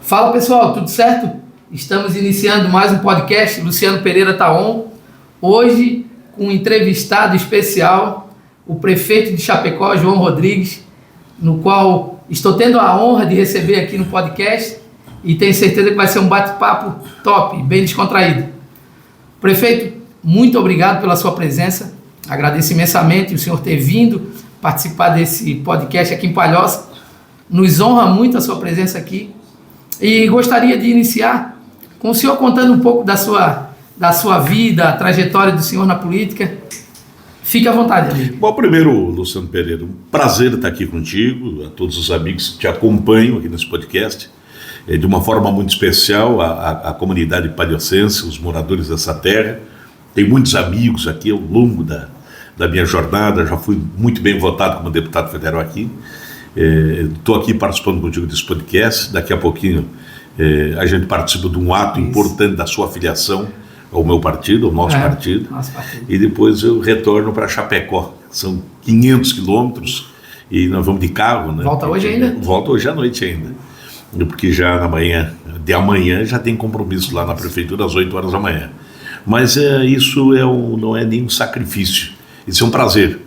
Fala pessoal, tudo certo? Estamos iniciando mais um podcast, Luciano Pereira tá on. Hoje com um entrevistado especial, o prefeito de Chapecó, João Rodrigues, no qual estou tendo a honra de receber aqui no podcast e tenho certeza que vai ser um bate-papo top, bem descontraído. Prefeito, muito obrigado pela sua presença, agradeço imensamente o senhor ter vindo participar desse podcast aqui em Palhoça, nos honra muito a sua presença aqui. E gostaria de iniciar com o senhor contando um pouco da sua vida, a trajetória do senhor na política. Fique à vontade, amigo. Bom, primeiro, Luciano Pereira, um prazer estar aqui contigo, a todos os amigos que te acompanham aqui nesse podcast, de uma forma muito especial, a comunidade palhocense, os moradores dessa terra. Tenho muitos amigos aqui ao longo da minha jornada, já fui muito bem votado como deputado federal aqui. Estou aqui participando contigo desse podcast. Daqui a pouquinho a gente participa de um ato importante da sua filiação ao meu partido, ao nosso partido. E depois eu retorno para Chapecó. São 500 quilômetros e nós vamos de carro, né? Volta hoje ainda? Volta hoje à noite ainda, porque já de amanhã já tem compromisso lá na prefeitura às 8 horas da manhã. Mas isso não é nenhum sacrifício, isso é um prazer.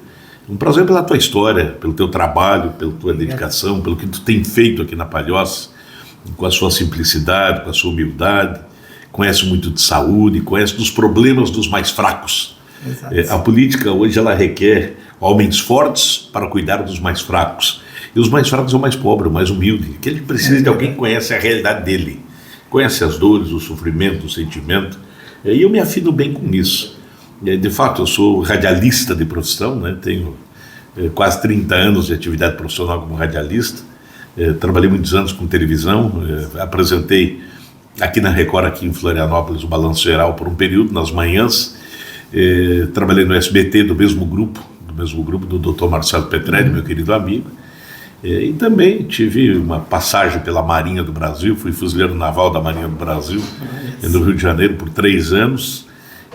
Um prazer pela tua história, pelo teu trabalho, pela tua dedicação, pelo que tu tem feito aqui na Palhoça, com a sua simplicidade, com a sua humildade, conhece muito de saúde, conhece dos problemas dos mais fracos. A política hoje ela requer homens fortes para cuidar dos mais fracos. E os mais fracos são o mais pobre, o mais humilde, que ele precisa de alguém que conhece a realidade dele, conhece as dores, o sofrimento, o sentimento. E eu me afino bem com isso. De fato, eu sou radialista de profissão, né? Tenho quase 30 anos de atividade profissional como radialista, trabalhei muitos anos com televisão, apresentei aqui na Record, aqui em Florianópolis, o Balanço Geral por um período, nas manhãs, trabalhei no SBT do mesmo grupo do Dr. Marcelo Petrelli, meu querido amigo, e também tive uma passagem pela Marinha do Brasil, fui fuzileiro naval da Marinha do Brasil, no Rio de Janeiro por 3 anos,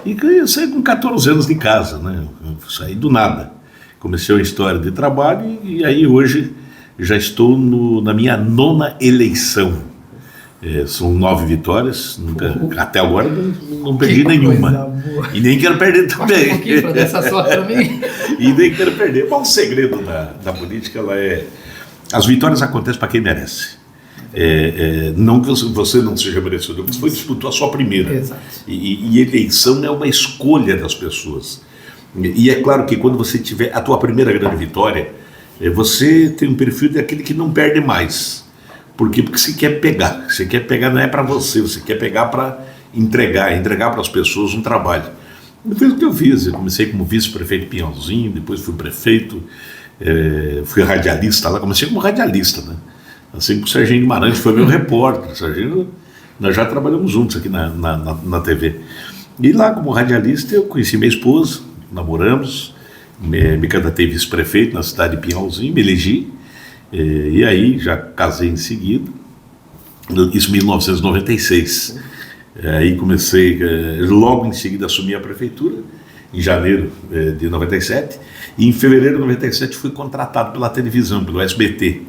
e saí com 14 anos de casa, né? Eu saí do nada. Comecei uma história de trabalho e aí hoje já estou na minha 9ª eleição. São 9 vitórias, até agora não perdi nenhuma. E nem quero perder também. Um pouquinho para dar essa sorte para mim. E nem quero perder. Mas o segredo da política, as vitórias acontecem para quem merece. Não que você não seja merecedor, você disputou a sua primeira. Exato. E eleição é uma escolha das pessoas. E é claro que quando você tiver a tua primeira grande vitória, você tem um perfil daquele que não perde mais. Por quê? Porque você quer pegar. Você quer pegar não é para você quer pegar para entregar para as pessoas um trabalho. E foi o que eu fiz. Eu comecei como vice-prefeito de Pinhalzinho, depois fui prefeito, fui radialista lá, comecei como radialista, né? Assim que o Serginho Guimarães foi meu repórter. Serginho, nós já trabalhamos juntos aqui na TV. E lá como radialista eu conheci minha esposa, namoramos, me candidatei vice-prefeito na cidade de Pinhalzinho, me elegi, e aí já casei em seguida, isso em 1996. Aí comecei, logo em seguida assumi a prefeitura, em janeiro de 97, e em fevereiro de 97 fui contratado pela televisão, pelo SBT.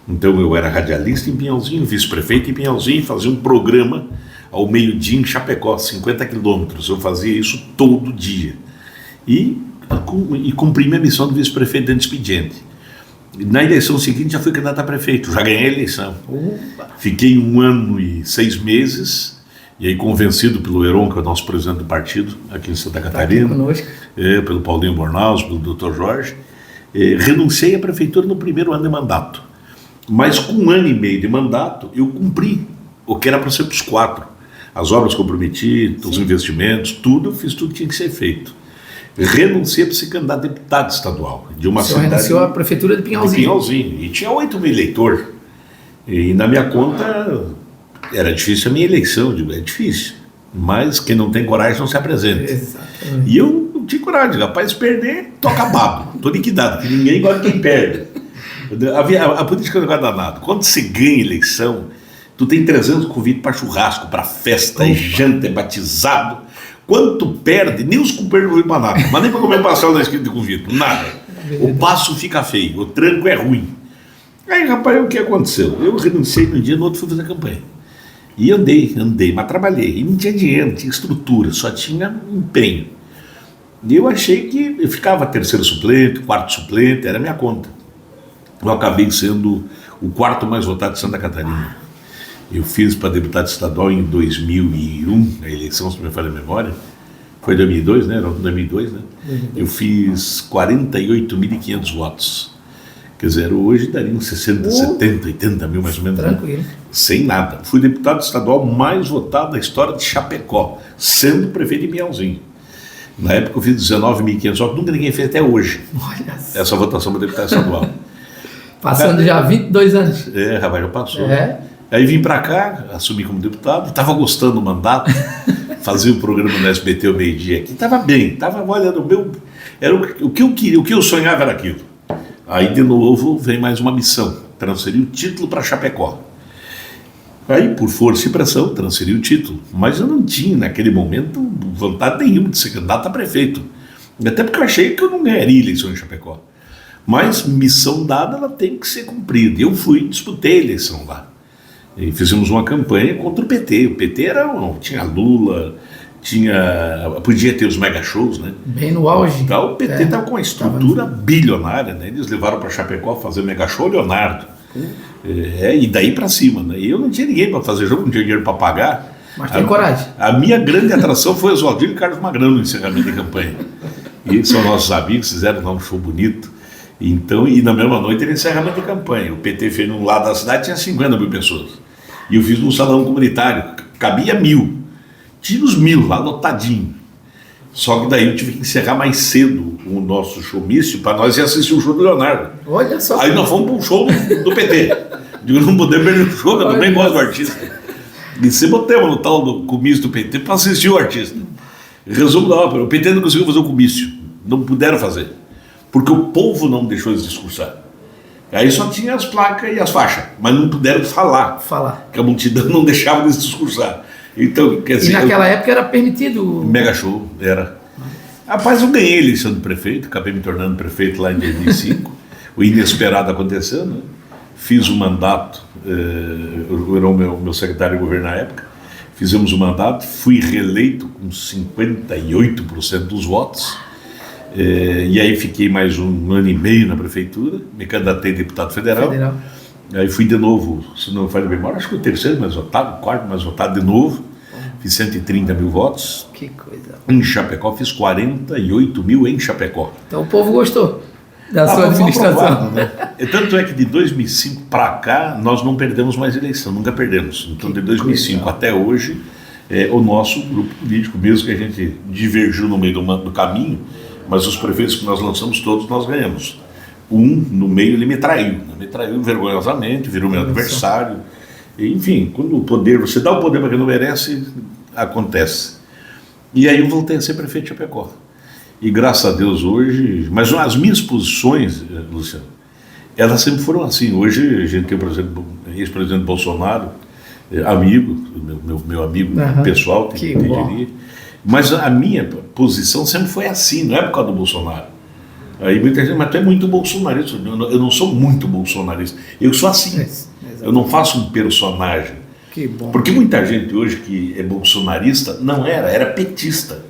Então eu era radialista em Pinhalzinho, vice-prefeito em Pinhalzinho, fazia um programa ao meio-dia em Chapecó, 50 quilômetros, eu fazia isso todo dia. E cumpri minha missão de vice-prefeito dentro do expediente. Na eleição seguinte já fui candidato a prefeito, já ganhei a eleição. Fiquei 1 ano e 6 meses, e aí convencido pelo Heron, que é o nosso presidente do partido, aqui em Santa Catarina, pelo Paulinho Bornaus, pelo Dr. Jorge, renunciei à prefeitura no primeiro ano de mandato. Mas com 1 ano e meio de mandato, eu cumpri o que era para ser para os 4. As obras que eu prometi, os investimentos, tudo, eu fiz tudo que tinha que ser feito. Renunciei para ser candidato a deputado estadual de uma cidade. Renunciou à prefeitura de Pinhalzinho. E tinha 8 mil eleitores. E na minha conta era difícil a minha eleição. Eu digo, é difícil, mas quem não tem coragem não se apresenta. Exatamente. E eu não tinha coragem, rapaz, perder, tô acabado, tô liquidado, porque ninguém gosta de quem perde. A política é um negócio danado. Quando você ganha eleição, tu tem 300 convites para churrasco, para festa, é janta, é batizado. Quando tu perde, nem os cumpridos não vêm para nada, mas nem para comer pastel na esquina de convite, nada. O passo fica feio, o tranco é ruim. Aí, rapaz, o que aconteceu? Eu renunciei no dia, no outro fui fazer campanha. E andei, mas trabalhei. E não tinha dinheiro, não tinha estrutura, só tinha empenho. E eu achei que eu ficava terceiro suplente, quarto suplente, era a minha conta. Eu acabei sendo o quarto mais votado de Santa Catarina. Eu fiz para deputado estadual em 2001, a eleição, se não me falha a memória. Foi 2002, né? Era 2002, né? Eu fiz 48.500 votos. Quer dizer, hoje daria uns 60, 70, 80 mil mais ou menos. Tranquilo. Né? Sem nada. Fui deputado estadual mais votado da história de Chapecó, sendo prefeito de Miãozinho. Na época eu fiz 19.500 votos, nunca ninguém fez até hoje. Olha essa votação para deputado estadual. Passando já 22 anos. Rapaz, já passou. Aí vim para cá, assumi como deputado, estava gostando do mandato, fazia o programa no SBT ao meio-dia aqui, estava bem, estava olhando o meu. Era o que eu queria, o que eu sonhava era aquilo. Aí de novo vem mais uma missão, transferir o título para Chapecó. Aí, por força e pressão, transferi o título, mas eu não tinha naquele momento vontade nenhuma de ser candidato a prefeito, até porque eu achei que eu não ganharia eleição em Chapecó. Mas missão dada, ela tem que ser cumprida. Eu fui, disputei a eleição lá. E fizemos uma campanha contra o PT. O PT tinha Lula, podia ter os mega shows, né? Bem no auge. Então, o PT estava com uma estrutura bilionária, né? Eles levaram para Chapecó fazer mega show Leonardo. E daí para cima, né? E eu não tinha ninguém para fazer jogo, não tinha dinheiro para pagar. Mas tem coragem. A minha grande atração foi Oswaldinho e Carlos Magrão no encerramento da campanha. E são nossos amigos, fizeram um show bonito. Então, e na mesma noite era encerramento de campanha. O PT fez num lado da cidade, tinha 50 mil pessoas. E eu fiz num salão comunitário, cabia 1.000. Tinha os 1.000 lá, lotadinho. Só que daí eu tive que encerrar mais cedo o nosso showmício para nós ir assistir o show do Leonardo. Olha só. Aí nós fomos para um show do PT. Digo, não podemos perder o show, eu também gosto do artista. E se botamos no tal do comício do PT para assistir o artista. Resumo da ópera, o PT não conseguiu fazer o comício. Não puderam fazer. Porque o povo não deixou eles discursar. Aí só tinha as placas e as faixas, mas não puderam falar. Porque a multidão não deixava eles discursar. Então, quer dizer, e naquela época era permitido? Mega show, era. Rapaz, eu ganhei a eleição de prefeito, acabei me tornando prefeito lá em 2005. O inesperado aconteceu, né? Fiz o mandato, eu era o meu secretário de governo na época, fizemos o mandato, fui reeleito com 58% dos votos. E aí fiquei mais um ano e meio na prefeitura, me candidatei a deputado federal. Aí fui de novo, se não me falha a memória, acho que o terceiro mais votado, o quarto mais votado de novo, fiz 130 mil votos. Que coisa. Em Chapecó fiz 48 mil em Chapecó. Então o povo gostou da sua administração. Aprovado, né? Tanto é que de 2005 para cá nós não perdemos mais eleição, nunca perdemos. Então de 2005 até hoje, o nosso grupo político, mesmo que a gente divergiu no meio do caminho, mas os prefeitos que nós lançamos todos, nós ganhamos. No meio ele me traiu vergonhosamente, virou meu adversário. Enfim, quando o poder, você dá o poder para quem não merece, acontece. E aí eu voltei a ser prefeito de Chapecó. E graças a Deus hoje, mas as minhas posições, Luciano, elas sempre foram assim. Hoje a gente tem o ex-presidente Bolsonaro, amigo, meu amigo pessoal, tem que dizer. Mas a minha posição sempre foi assim, não é por causa do Bolsonaro. Aí muita gente, mas tu é muito bolsonarista. Eu não sou muito bolsonarista. Eu sou assim. Eu não faço um personagem. Que bom. Porque muita gente hoje que é bolsonarista não era petista.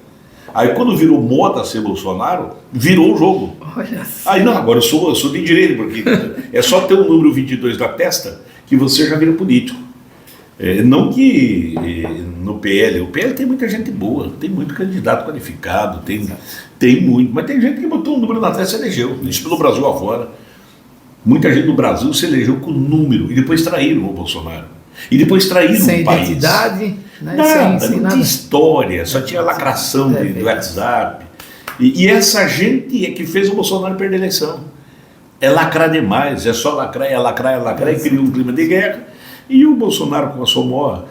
Aí quando virou moda ser Bolsonaro, virou o jogo. Olha só. Aí não, agora eu sou de direita, porque é só ter o número 22 na testa que você já vira político. Não que no PL, o PL tem muita gente boa, tem muito candidato qualificado, tem muito, mas tem gente que botou um número na testa e se elegeu, isso pelo Brasil afora. Muita gente do Brasil se elegeu com número e depois traíram o Bolsonaro. E depois traíram o país. Sem identidade, né? Sem nada. Tinha história, só tinha lacração do WhatsApp. E essa gente é que fez o Bolsonaro perder a eleição. É lacrar demais, é só lacrar, e cria um clima de guerra. E o Bolsonaro, com a sua maior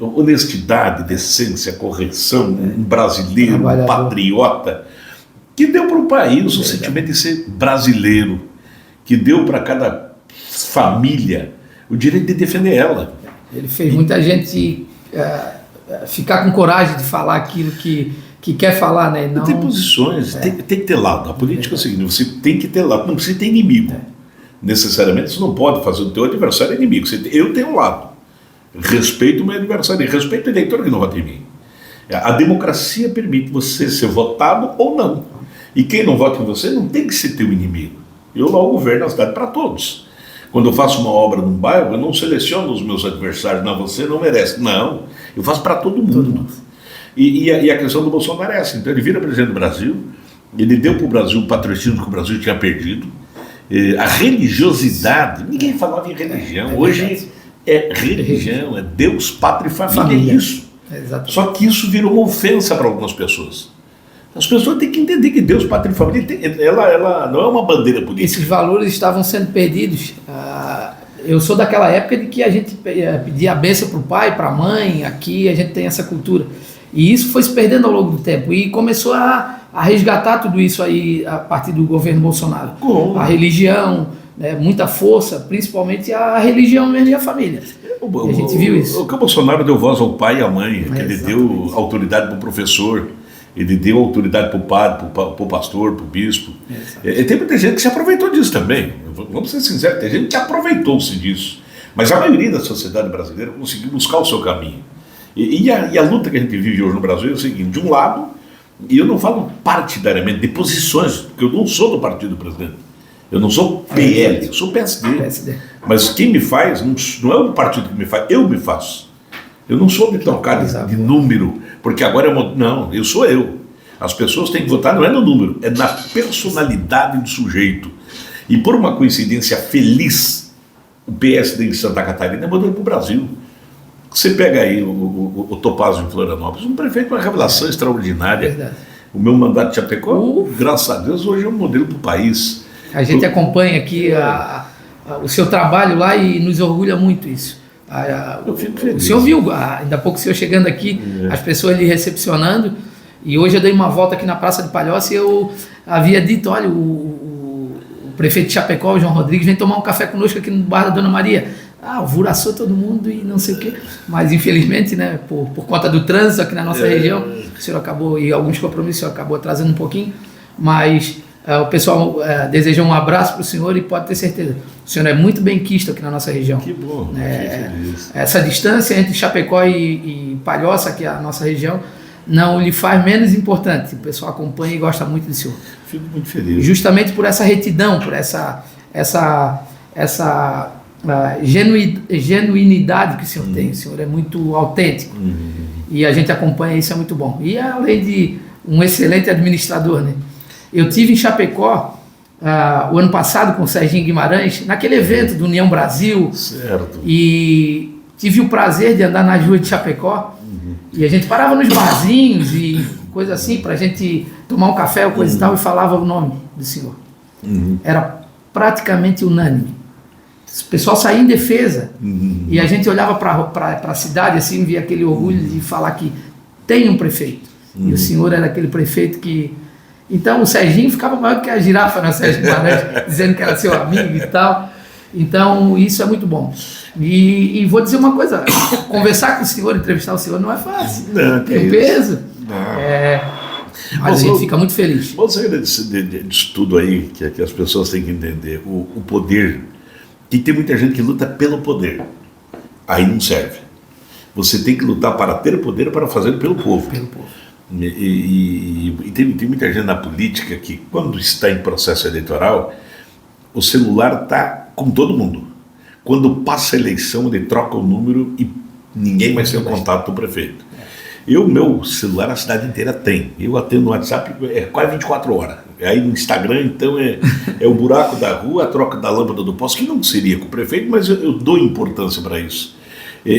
honestidade, decência, correção, um brasileiro, um patriota, que deu para o país o sentimento de ser brasileiro, que deu para cada família o direito de defender ela. Ele fez muita gente ficar com coragem de falar aquilo que quer falar, né? Não tem posições, tem que ter lado. A política é o seguinte, você tem que ter lado, não precisa ter inimigo. Necessariamente você não pode fazer o teu adversário inimigo. Eu tenho um lado. Respeito o meu adversário, respeito o eleitor que não vota em mim. A democracia permite você ser votado ou não. E quem não vota em você não tem que ser teu inimigo. Eu logo governo a cidade para todos. Quando eu faço uma obra num bairro, eu não seleciono os meus adversários. Não, você não merece. Não, eu faço para todo mundo. E a questão do Bolsonaro é essa. Então ele vira presidente do Brasil, ele deu para o Brasil o patrocínio que o Brasil tinha perdido. A religiosidade, ninguém falava em religião. Hoje é religião, é Deus, pátria e família. É isso. Só que isso virou uma ofensa para algumas pessoas. As pessoas têm que entender que Deus, pátria e família, ela não é uma bandeira política. Esses valores estavam sendo perdidos. Eu sou daquela época de que a gente pedia a bênção para o pai, para a mãe, aqui a gente tem essa cultura. E isso foi se perdendo ao longo do tempo. E começou a resgatar tudo isso aí a partir do governo Bolsonaro. Como? A religião, né, muita força, principalmente a religião mesmo e a família. A gente viu isso. O que o Bolsonaro deu voz ao pai e à mãe, que ele deu autoridade para o professor, ele deu autoridade para o padre, para o pastor, para o bispo. Tem muita gente que se aproveitou disso também. Vamos ser sinceros, tem gente que aproveitou-se disso. Mas a maioria da sociedade brasileira conseguiu buscar o seu caminho. E a luta que a gente vive hoje no Brasil é o seguinte: de um lado, e eu não falo partidariamente, de posições, porque eu não sou do partido do presidente. Eu não sou PL, eu sou PSD. Mas quem me faz, não é o partido que me faz, eu me faço. Eu não sou de trocar de número, porque agora não, eu sou eu. As pessoas têm que votar, não é no número, é na personalidade do sujeito. E por uma coincidência feliz, o PSD de Santa Catarina mandou para o Brasil. Você pega aí o Topázio em Florianópolis, um prefeito com uma revelação extraordinária. Verdade. O meu mandato de Chapecó, graças a Deus, hoje é um modelo para o país. A gente acompanha aqui o seu trabalho lá e nos orgulha muito isso. Eu fico feliz. O senhor viu, ainda há pouco o senhor chegando aqui, as pessoas lhe recepcionando, e hoje eu dei uma volta aqui na Praça de Palhoça e eu havia dito, olha, o prefeito de Chapecó, o João Rodrigues, vem tomar um café conosco aqui no bar da Dona Maria. Alvuraçou todo mundo e não sei o quê, mas infelizmente, né, por conta do trânsito aqui na nossa região, o senhor acabou, e alguns compromissos, o senhor acabou atrasando um pouquinho, mas o pessoal deseja um abraço para o senhor e pode ter certeza, o senhor é muito bem quisto aqui na nossa região. Que bom, essa distância entre Chapecó e Palhoça, que é a nossa região, não lhe faz menos importante. O pessoal acompanha e gosta muito do senhor. Fico muito feliz. Justamente por essa retidão, por essa genuinidade que o senhor tem. O senhor é muito autêntico. E a gente acompanha, isso é muito bom. E além de um excelente administrador, né? Eu tive em Chapecó o ano passado com o Serginho Guimarães, naquele evento do União Brasil. Certo. E tive o prazer de andar nas ruas de Chapecó. E a gente parava nos barzinhos e coisa assim, para a gente tomar um café ou coisa e tal, e falava o nome do senhor. Era praticamente unânime. O pessoal saía em defesa. E a gente olhava para a cidade assim, via aquele orgulho de falar que tem um prefeito. E o senhor era aquele prefeito que... Então o Serginho ficava maior do que a girafa, né, o Serginho Guimarães, dizendo que era seu amigo e tal. Então isso é muito bom. E vou dizer uma coisa, conversar com o senhor, entrevistar o senhor não é fácil. Tem peso. Mas a gente fica muito feliz. Vamos sair disso tudo aí, que as pessoas têm que entender. O poder, e tem muita gente que luta pelo poder. Aí não serve. Você tem que lutar para ter poder, para fazer pelo povo. Pelo povo. E tem muita gente na política que, quando está em processo eleitoral, o celular está com todo mundo. Quando passa a eleição, ele troca o número e ninguém mais tem o contato do prefeito. Meu celular a cidade inteira tem. Eu atendo no WhatsApp quase 24 horas. Aí no Instagram, então, é o buraco da rua, a troca da lâmpada do poste, que não seria com o prefeito, mas eu dou importância para isso.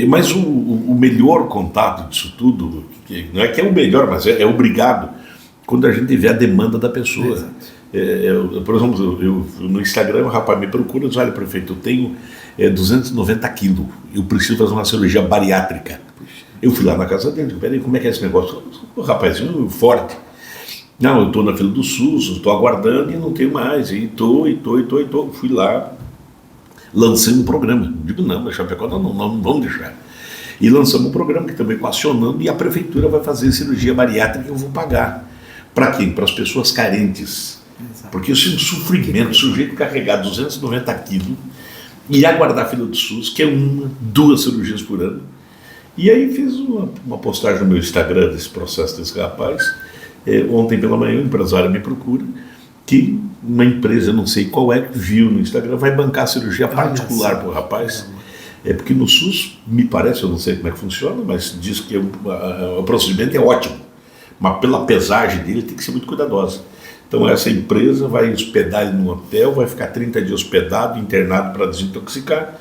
Mas o melhor contato disso tudo, não é que é o melhor, mas é obrigado, quando a gente vê a demanda da pessoa. Por exemplo, no Instagram o rapaz me procura e diz, olha, prefeito, eu tenho 290 quilos, eu preciso fazer uma cirurgia bariátrica. Eu fui lá na casa dele, digo, peraí, como é que é esse negócio? O rapazinho forte. Não, eu estou na fila do SUS, estou aguardando e não tenho mais, e estou. Fui lá, lancei um programa. Digo, não, a Chapecó não vamos deixar. E lançamos um programa que também acionando, e a prefeitura vai fazer cirurgia bariátrica que eu vou pagar. Para quem? Para as pessoas carentes. Exato. Porque isso é um sofrimento, o sujeito carregar 290 quilos, e aguardar a fila do SUS, que é 2 cirurgias por ano. E aí fiz uma postagem no meu Instagram desse processo desse rapaz. Ontem pela manhã o empresário me procura que uma empresa, não sei qual é, viu no Instagram, vai bancar a cirurgia particular para o rapaz. Porque no SUS, me parece, eu não sei como é que funciona, mas diz que o procedimento é ótimo, mas pela pesagem dele tem que ser muito cuidadosa. Então essa empresa vai hospedar ele num hotel, vai ficar 30 dias hospedado, internado para desintoxicar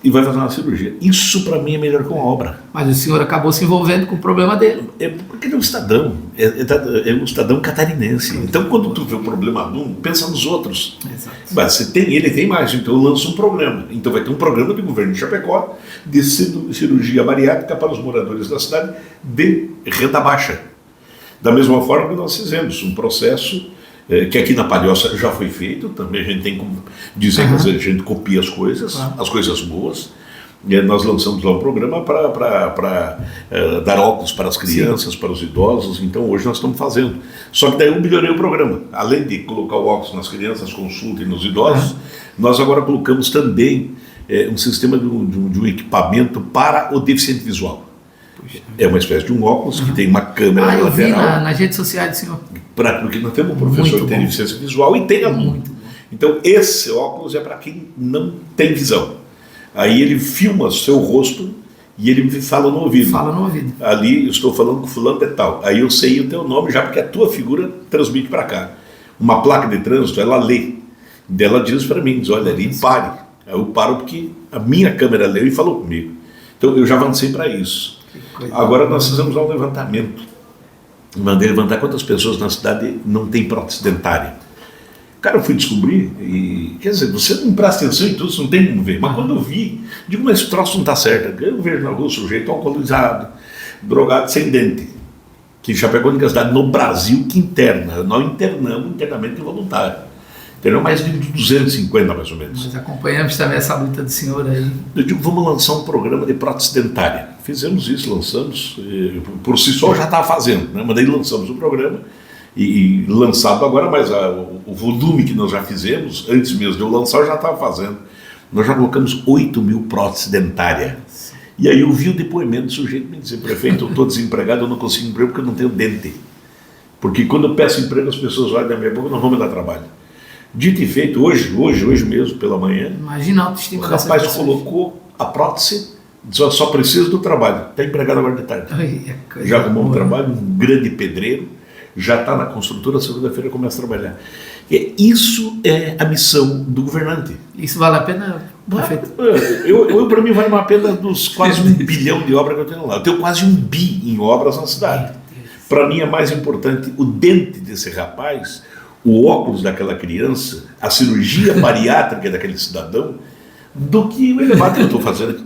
e vai fazer uma cirurgia. Isso para mim é melhor que uma obra. Mas o senhor acabou se envolvendo com o problema dele. Porque ele é um cidadão, é um cidadão catarinense. Então quando tu vê o problema de um, pensa nos outros. Exato. Mas se tem ele, tem mais, então eu lanço um programa. Então vai ter um programa do governo de Chapecó de cirurgia bariátrica para os moradores da cidade de renda baixa. Da mesma forma que nós fizemos um processo que aqui na Palhoça já foi feito, também a gente tem como dizer que a gente copia as coisas boas. Nós lançamos lá um programa para dar óculos para as crianças, para os idosos, então hoje nós estamos fazendo. Só que daí eu melhorei o programa. Além de colocar o óculos nas crianças, consulta e nos idosos, nós agora colocamos também um sistema de um equipamento para o deficiente visual. É uma espécie de um óculos que tem uma câmera eu lateral. vi nas redes sociais do senhor. Porque nós temos um professor que tem deficiência visual e tem aluno. Então esse óculos é para quem não tem visão. Aí ele filma seu rosto e ele me fala no ouvido. Fala no ouvido. Ali eu estou falando com fulano de tal. Aí eu sei o teu nome já porque a tua figura transmite para cá. Uma placa de trânsito, ela lê. E ela diz para mim, diz, olha ali, pare. Aí eu paro porque a minha câmera leu e falou comigo. Então eu já avancei para isso. Agora nós fizemos lá um levantamento. Mandei levantar quantas pessoas na cidade não têm prótese dentária. Cara, eu fui descobrir, e quer dizer, você não presta atenção em tudo, você não tem como ver. Mas quando eu vi, digo, mas esse troço não está certo. Eu vejo na rua o sujeito alcoolizado, drogado, sem dente. Que Chapecó é a única cidade no Brasil que interna. Nós internamos internamente voluntário. Terão mais de 250, mais ou menos. Nós acompanhamos também essa luta do senhor aí. Eu digo, vamos lançar um programa de prótese dentária. Fizemos isso, lançamos. Por si só já estava fazendo, né? Mas daí lançamos o programa. E lançado agora, mas o volume que nós já fizemos, antes mesmo de eu lançar, eu já estava fazendo. Nós já colocamos 8.000 próteses dentárias. E aí eu vi o depoimento do sujeito me dizer, prefeito, eu estou desempregado, eu não consigo emprego porque eu não tenho dente. Porque quando eu peço emprego, as pessoas olham na minha boca, não vão me dar trabalho. Dito e feito, hoje mesmo, pela manhã, imagina a autoestima o rapaz colocou a prótese, só precisa do trabalho, está empregado agora de tarde. Já arrumou um trabalho, um grande pedreiro, já está na construtora, segunda-feira começa a trabalhar. Isso é a missão do governante. Isso vale a pena, prefeito? Para mim vale a pena dos quase 1 bilhão de obras que eu tenho lá. Eu tenho quase 1 bi em obras na cidade. Para mim é mais importante o dente desse rapaz, o óculos daquela criança, a cirurgia bariátrica daquele cidadão, do que o elevado que eu estou fazendo.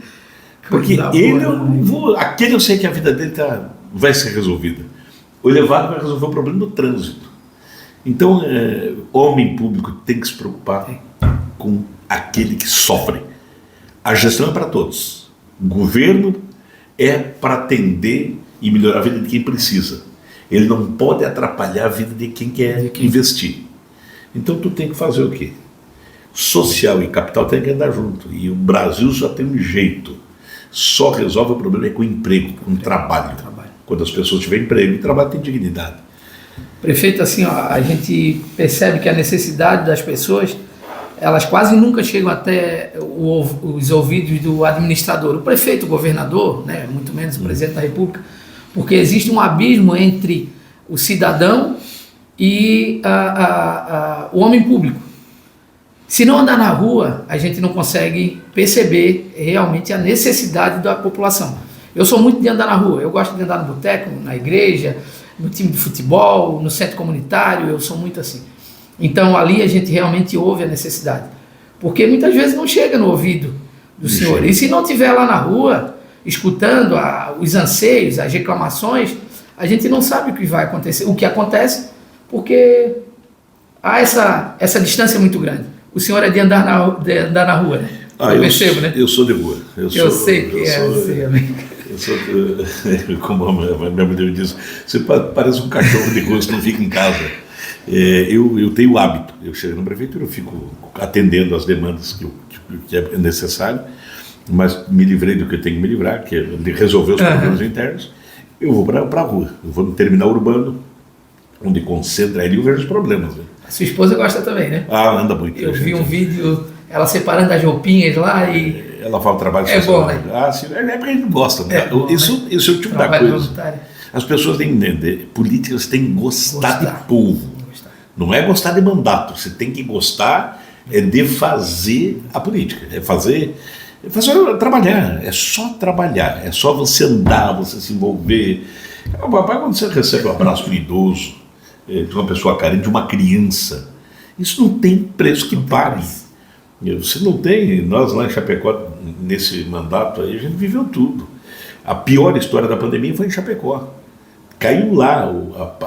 Porque aquele eu sei que a vida dele vai ser resolvida. O elevado vai resolver o problema do trânsito. Então, homem público tem que se preocupar com aquele que sofre. A gestão é para todos. O governo é para atender e melhorar a vida de quem precisa. Ele não pode atrapalhar a vida de quem quer investir. Então, tu tem que fazer o quê? Social e capital tem que andar junto. E o Brasil só tem um jeito. Só resolve o problema com emprego, com trabalho. Quando as pessoas tiverem emprego e trabalho, tem dignidade. Prefeito, assim, a gente percebe que a necessidade das pessoas, elas quase nunca chegam até os ouvidos do administrador. O prefeito, o governador, né, muito menos o presidente da República, porque existe um abismo entre o cidadão e o homem público. Se não andar na rua, a gente não consegue perceber realmente a necessidade da população. Eu sou muito de andar na rua, eu gosto de andar no boteco, na igreja, no time de futebol, no centro comunitário, eu sou muito assim. Então ali a gente realmente ouve a necessidade, porque muitas vezes não chega no ouvido do senhor. E se não estiver lá na rua, escutando os anseios, as reclamações, a gente não sabe o que vai acontecer, o que acontece, porque há essa distância muito grande. O senhor é de andar na rua, né? Eu percebo, né? Eu sou de rua. Eu sei que é assim. Como a minha mulher diz, você parece um cachorro de rua, você não fica em casa. Eu tenho o hábito. Eu chego na prefeitura, eu fico atendendo as demandas que é necessário, mas me livrei do que eu tenho que me livrar, que é de resolver os problemas internos. Eu vou para a rua, eu vou no terminal urbano, onde concentra ali, eu vejo os problemas. Né? A sua esposa gosta também, né? Anda muito. Eu vi um vídeo, ela separando as roupinhas lá e... Ela faz um trabalho social. É bom, né? Sim, é porque a gente gosta. Né? Bom, isso é o tipo da coisa. Voluntário. As pessoas têm que entender, políticas têm que gostar de povo. Não é gostar de mandato, você tem que gostar de fazer a política, fazer trabalhar, é só trabalhar, é só você andar, você se envolver. Papai, quando você recebe um abraço de um idoso, de uma pessoa carente, de uma criança, isso não tem preço que pague. Você não tem, nós lá em Chapecó, nesse mandato aí, a gente viveu tudo. A pior história da pandemia foi em Chapecó. Caiu lá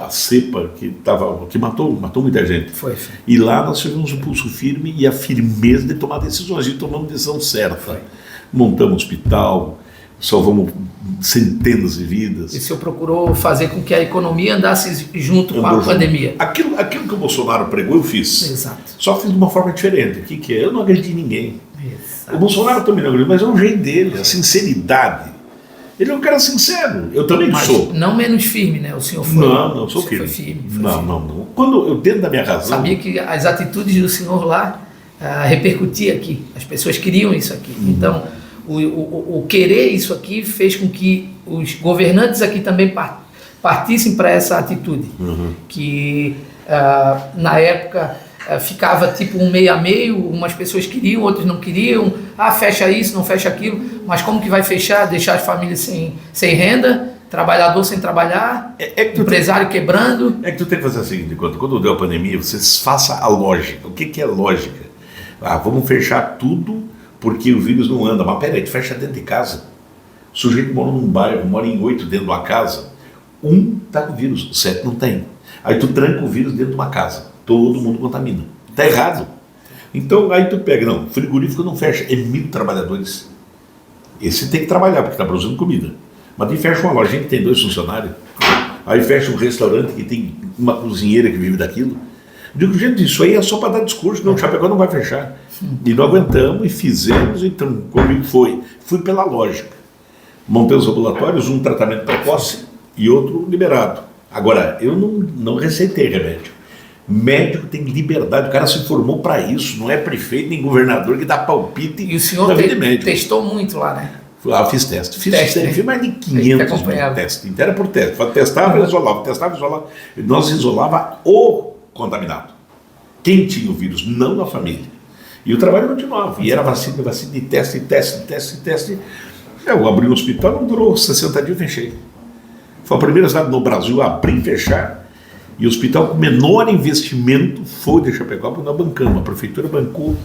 a cepa que matou muita gente. Foi. E lá nós tivemos um pulso firme e a firmeza de tomar decisões, e tomamos decisão certa. Montamos hospital, salvamos centenas de vidas. E o senhor procurou fazer com que a economia andasse junto com a pandemia. Aquilo que o Bolsonaro pregou, eu fiz. Exato. Só fiz de uma forma diferente. O que é? Eu não agredi ninguém. Exato. O Bolsonaro também não agrediu, mas é o jeito dele, a sinceridade. Ele é um cara sincero, eu também sou. Não menos firme, né? O senhor foi. Não, sou firme. Foi firme. Não. Quando eu, dentro da minha razão... Sabia que as atitudes do senhor lá repercutiam aqui. As pessoas queriam isso aqui. Então, o querer isso aqui fez com que os governantes aqui também partissem para essa atitude. Que, na época... ficava tipo um meio a meio, umas pessoas queriam, outras não queriam, fecha isso, não fecha aquilo, mas como que vai fechar, deixar as famílias sem renda, trabalhador sem trabalhar, empresário quebrando? É que tu tem que fazer o seguinte, quando deu a pandemia, você faça a lógica. O que é lógica? Vamos fechar tudo porque o vírus não anda, mas peraí, tu fecha dentro de casa. O sujeito mora num bairro, mora em 8 dentro de uma casa, um tá com vírus, 7 não tem. Aí tu tranca o vírus dentro de uma casa. Todo mundo contamina. Está errado. Então, aí tu pega, não, frigorífico não fecha, é 1.000 trabalhadores. Esse tem que trabalhar, porque está produzindo comida. Mas aí fecha uma lojinha que tem 2 funcionários. Aí fecha um restaurante que tem uma cozinheira que vive daquilo. Eu digo, gente, isso aí é só para dar discurso, não, o Chapecó não vai fechar. E não aguentamos e fizemos, então, como foi? Fui pela lógica. Montei os ambulatórios, um tratamento precoce e outro liberado. Agora, eu não receitei remédio. Médico tem liberdade, o cara se formou para isso, não é prefeito nem governador que dá palpite. E o senhor testou muito lá, né? Fiz teste. Fiz mais de 500 testes, inteira por teste. Testava e isolava. Nós isolava o contaminado. Quem tinha o vírus, não a família. E o trabalho continuava. E era vacina de teste. Eu abri um hospital, não durou 60 dias, fechei. Foi a primeira cidade no Brasil a abrir e fechar. E o hospital com menor investimento foi de Chapecó, porque nós bancamos. A prefeitura bancou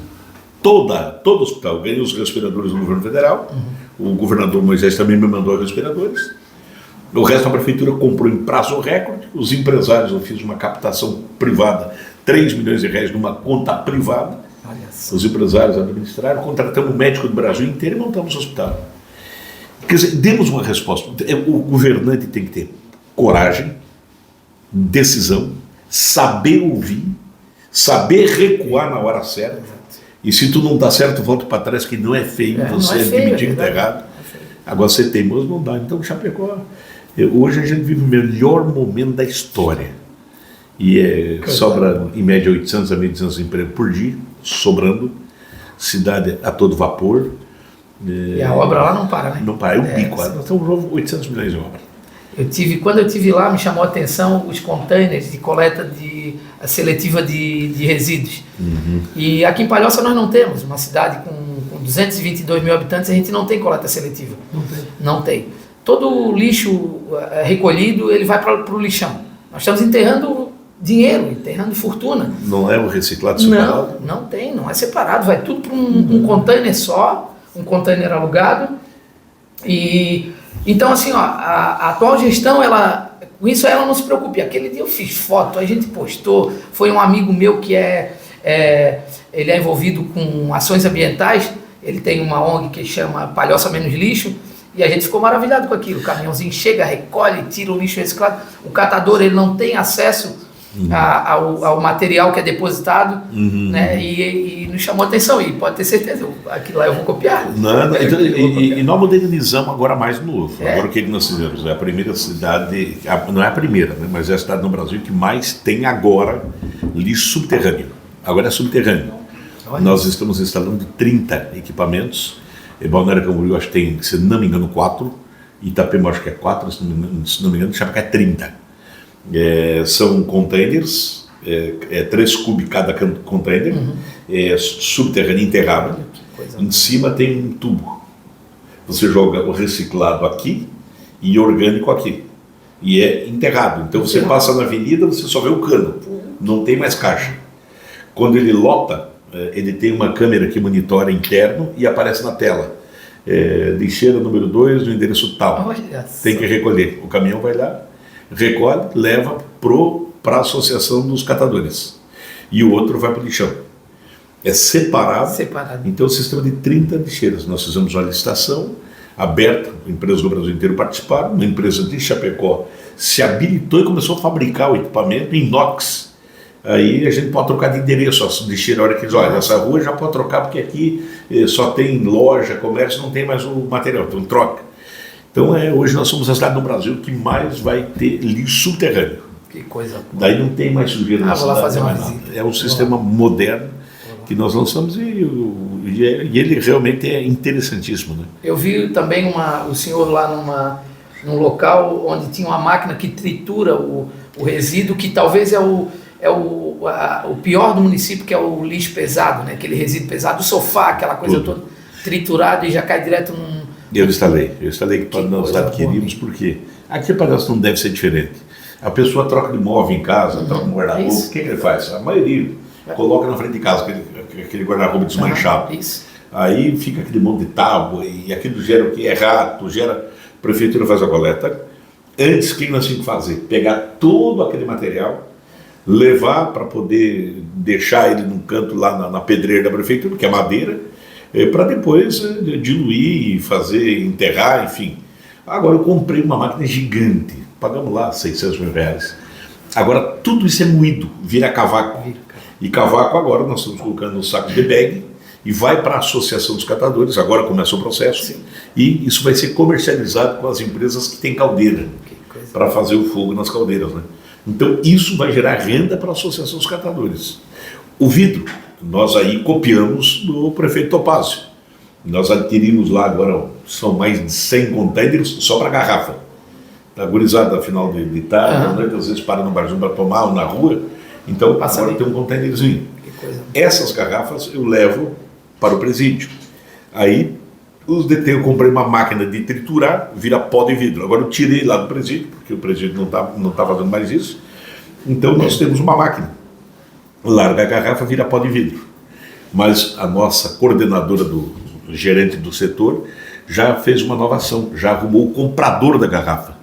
todo o hospital. Eu ganhei os respiradores do governo federal. O governador Moisés também me mandou os respiradores. O resto a prefeitura comprou em prazo recorde. Os empresários, eu fiz uma captação privada, 3 milhões de reais numa conta privada. Os empresários administraram, contratamos um médico do Brasil inteiro e montamos o hospital. Quer dizer, demos uma resposta. O governante tem que ter coragem, decisão, saber ouvir, saber recuar na hora certa. E se tu não dá certo, volta para trás, que não é feio, você admitir que está errado. Agora, ser teimoso não dá. Então, Chapecó, hoje a gente vive o melhor momento da história. E sobra, em média, 800 a 1.200 empregos por dia, sobrando, cidade a todo vapor. E a obra lá não para, né? Não para, é um pico. Nós estamos 800 milhões de obra. Quando eu estive lá, me chamou a atenção os containers de coleta seletiva de resíduos. E aqui em Palhoça nós não temos, uma cidade com 222 mil habitantes, a gente não tem coleta seletiva. Não tem. Todo o lixo recolhido, ele vai para o lixão. Nós estamos enterrando dinheiro, enterrando fortuna. Não é o reciclado separado? Não tem, não é separado, vai tudo para um container só, um container alugado. E então, assim, a atual gestão, com isso ela não se preocupa. Aquele dia eu fiz foto, a gente postou, foi um amigo meu que ele é envolvido com ações ambientais, ele tem uma ONG que chama Palhoça Menos Lixo, e a gente ficou maravilhado com aquilo. O caminhãozinho chega, recolhe, tira o lixo reciclado. O catador, ele não tem acesso ao material que é depositado, né? E nos chamou a atenção, e pode ter certeza, aquilo lá eu vou copiar. E nós modernizamos agora mais novo. Agora o que nós fizemos? É a primeira cidade, não é a primeira, né? Mas é a cidade no Brasil que mais tem agora lixo subterrâneo. Agora é subterrâneo. Nós estamos instalando 30 equipamentos. Balneário Camboriú acho que tem, se não me engano, 4. Itapema acho que é 4, se não me engano, Chapecó é 30. São containers, 3 cubos cada container, subterrâneo enterrado. Em cima tem um tubo. Você joga o reciclado aqui e orgânico aqui. E é enterrado. Então você passa na avenida, você só vê o cano. Não tem mais caixa. Quando ele lota, ele tem uma câmera que monitora interno e aparece na tela. Lixeira número 2, no endereço tal. Tem que recolher. O caminhão vai lá, recolhe, leva para a associação dos catadores. E o outro vai para o lixão. É separado. Então o sistema de 30 lixeiras. Nós fizemos uma licitação aberta, empresas do Brasil inteiro participaram, uma empresa de Chapecó se habilitou e começou a fabricar o equipamento em inox. Aí a gente pode trocar de endereço, a lixeira, a hora que diz, olha, essa rua já pode trocar porque aqui só tem loja, comércio, não tem mais o material, então troca. Então hoje nós somos a cidade do Brasil que mais vai ter lixo subterrâneo. Que coisa boa. Daí não tem mais sujeira na cidade. Vou lá fazer uma visita. É um sistema moderno que nós lançamos e ele realmente é interessantíssimo, né? Eu vi também o senhor lá num local onde tinha uma máquina que tritura o resíduo, que talvez é o pior do município, que é o lixo pesado, né? Aquele resíduo pesado, o sofá, aquela coisa toda triturada e já cai direto num... Eu instalei que nós adquirimos, porque aqui para nós não deve ser diferente. A pessoa troca de móvel em casa, troca um guarda-roupa, o que ele faz? A maioria coloca na frente de casa aquele guarda-roupa desmanchado. Aí fica aquele monte de tábua e aquilo gera o que? É rato, a prefeitura faz a coleta. Antes, o que nós tínhamos que fazer? Pegar todo aquele material, levar para poder deixar ele num canto lá na pedreira da prefeitura, que é madeira, para depois diluir e fazer, enterrar, enfim. Agora eu comprei uma máquina gigante, pagamos lá 600 mil reais. Agora tudo isso é moído, vira cavaco. E cavaco agora nós estamos colocando no saco de bag e vai para a Associação dos Catadores, agora começa o processo. Sim. E isso vai ser comercializado com as empresas que têm caldeira, para fazer o fogo nas caldeiras, né? Então isso vai gerar renda para a Associação dos Catadores. O vidro, nós aí copiamos do prefeito Topázio. Nós adquirimos lá agora, são mais de 100 containers só para garrafa. A gurizada, final de tarde, às vezes para no barzinho para tomar ou na rua. Então agora tem um containerzinho. Essas garrafas eu levo para o presídio. Aí eu comprei uma máquina de triturar, vira pó de vidro. Agora eu tirei lá do presídio, porque o presídio não tá fazendo mais isso. Então nós temos uma máquina. Larga a garrafa, vira pó de vidro. Mas a nossa coordenadora do gerente do setor já fez uma inovação, já arrumou o comprador da garrafa.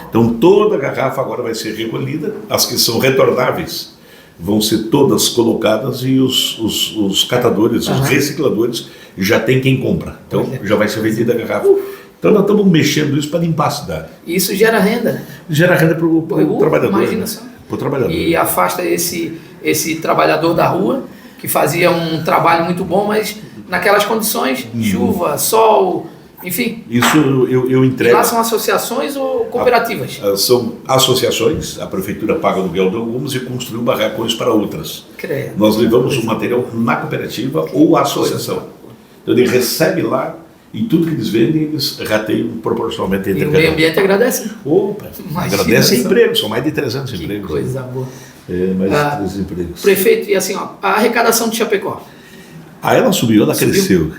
Então toda a garrafa agora vai ser recolhida, as que são retornáveis vão ser todas colocadas e os catadores, os recicladores já tem quem compra. Então já vai ser vendida a garrafa. Então nós estamos mexendo isso para limpar a cidade. Isso gera renda, né? Gera renda para o trabalhador. Imagina só. Pro trabalhador. E afasta esse trabalhador da rua, que fazia um trabalho muito bom, mas naquelas condições, chuva, sol, enfim. Isso eu entrego. E lá são associações ou cooperativas? São associações, a prefeitura paga o aluguel de algumas e construiu barracões para outras. Creio. Nós levamos o material na cooperativa ou associação. Então ele recebe lá e tudo que eles vendem, eles rateiam proporcionalmente entre cada um. E o meio ambiente agradece. Opa, agradece empregos, são mais de 300 empregos. Que coisa boa. Mais de 300 empregos. Prefeito, e assim, a arrecadação de Chapecó? Ela subiu, ela cresceu.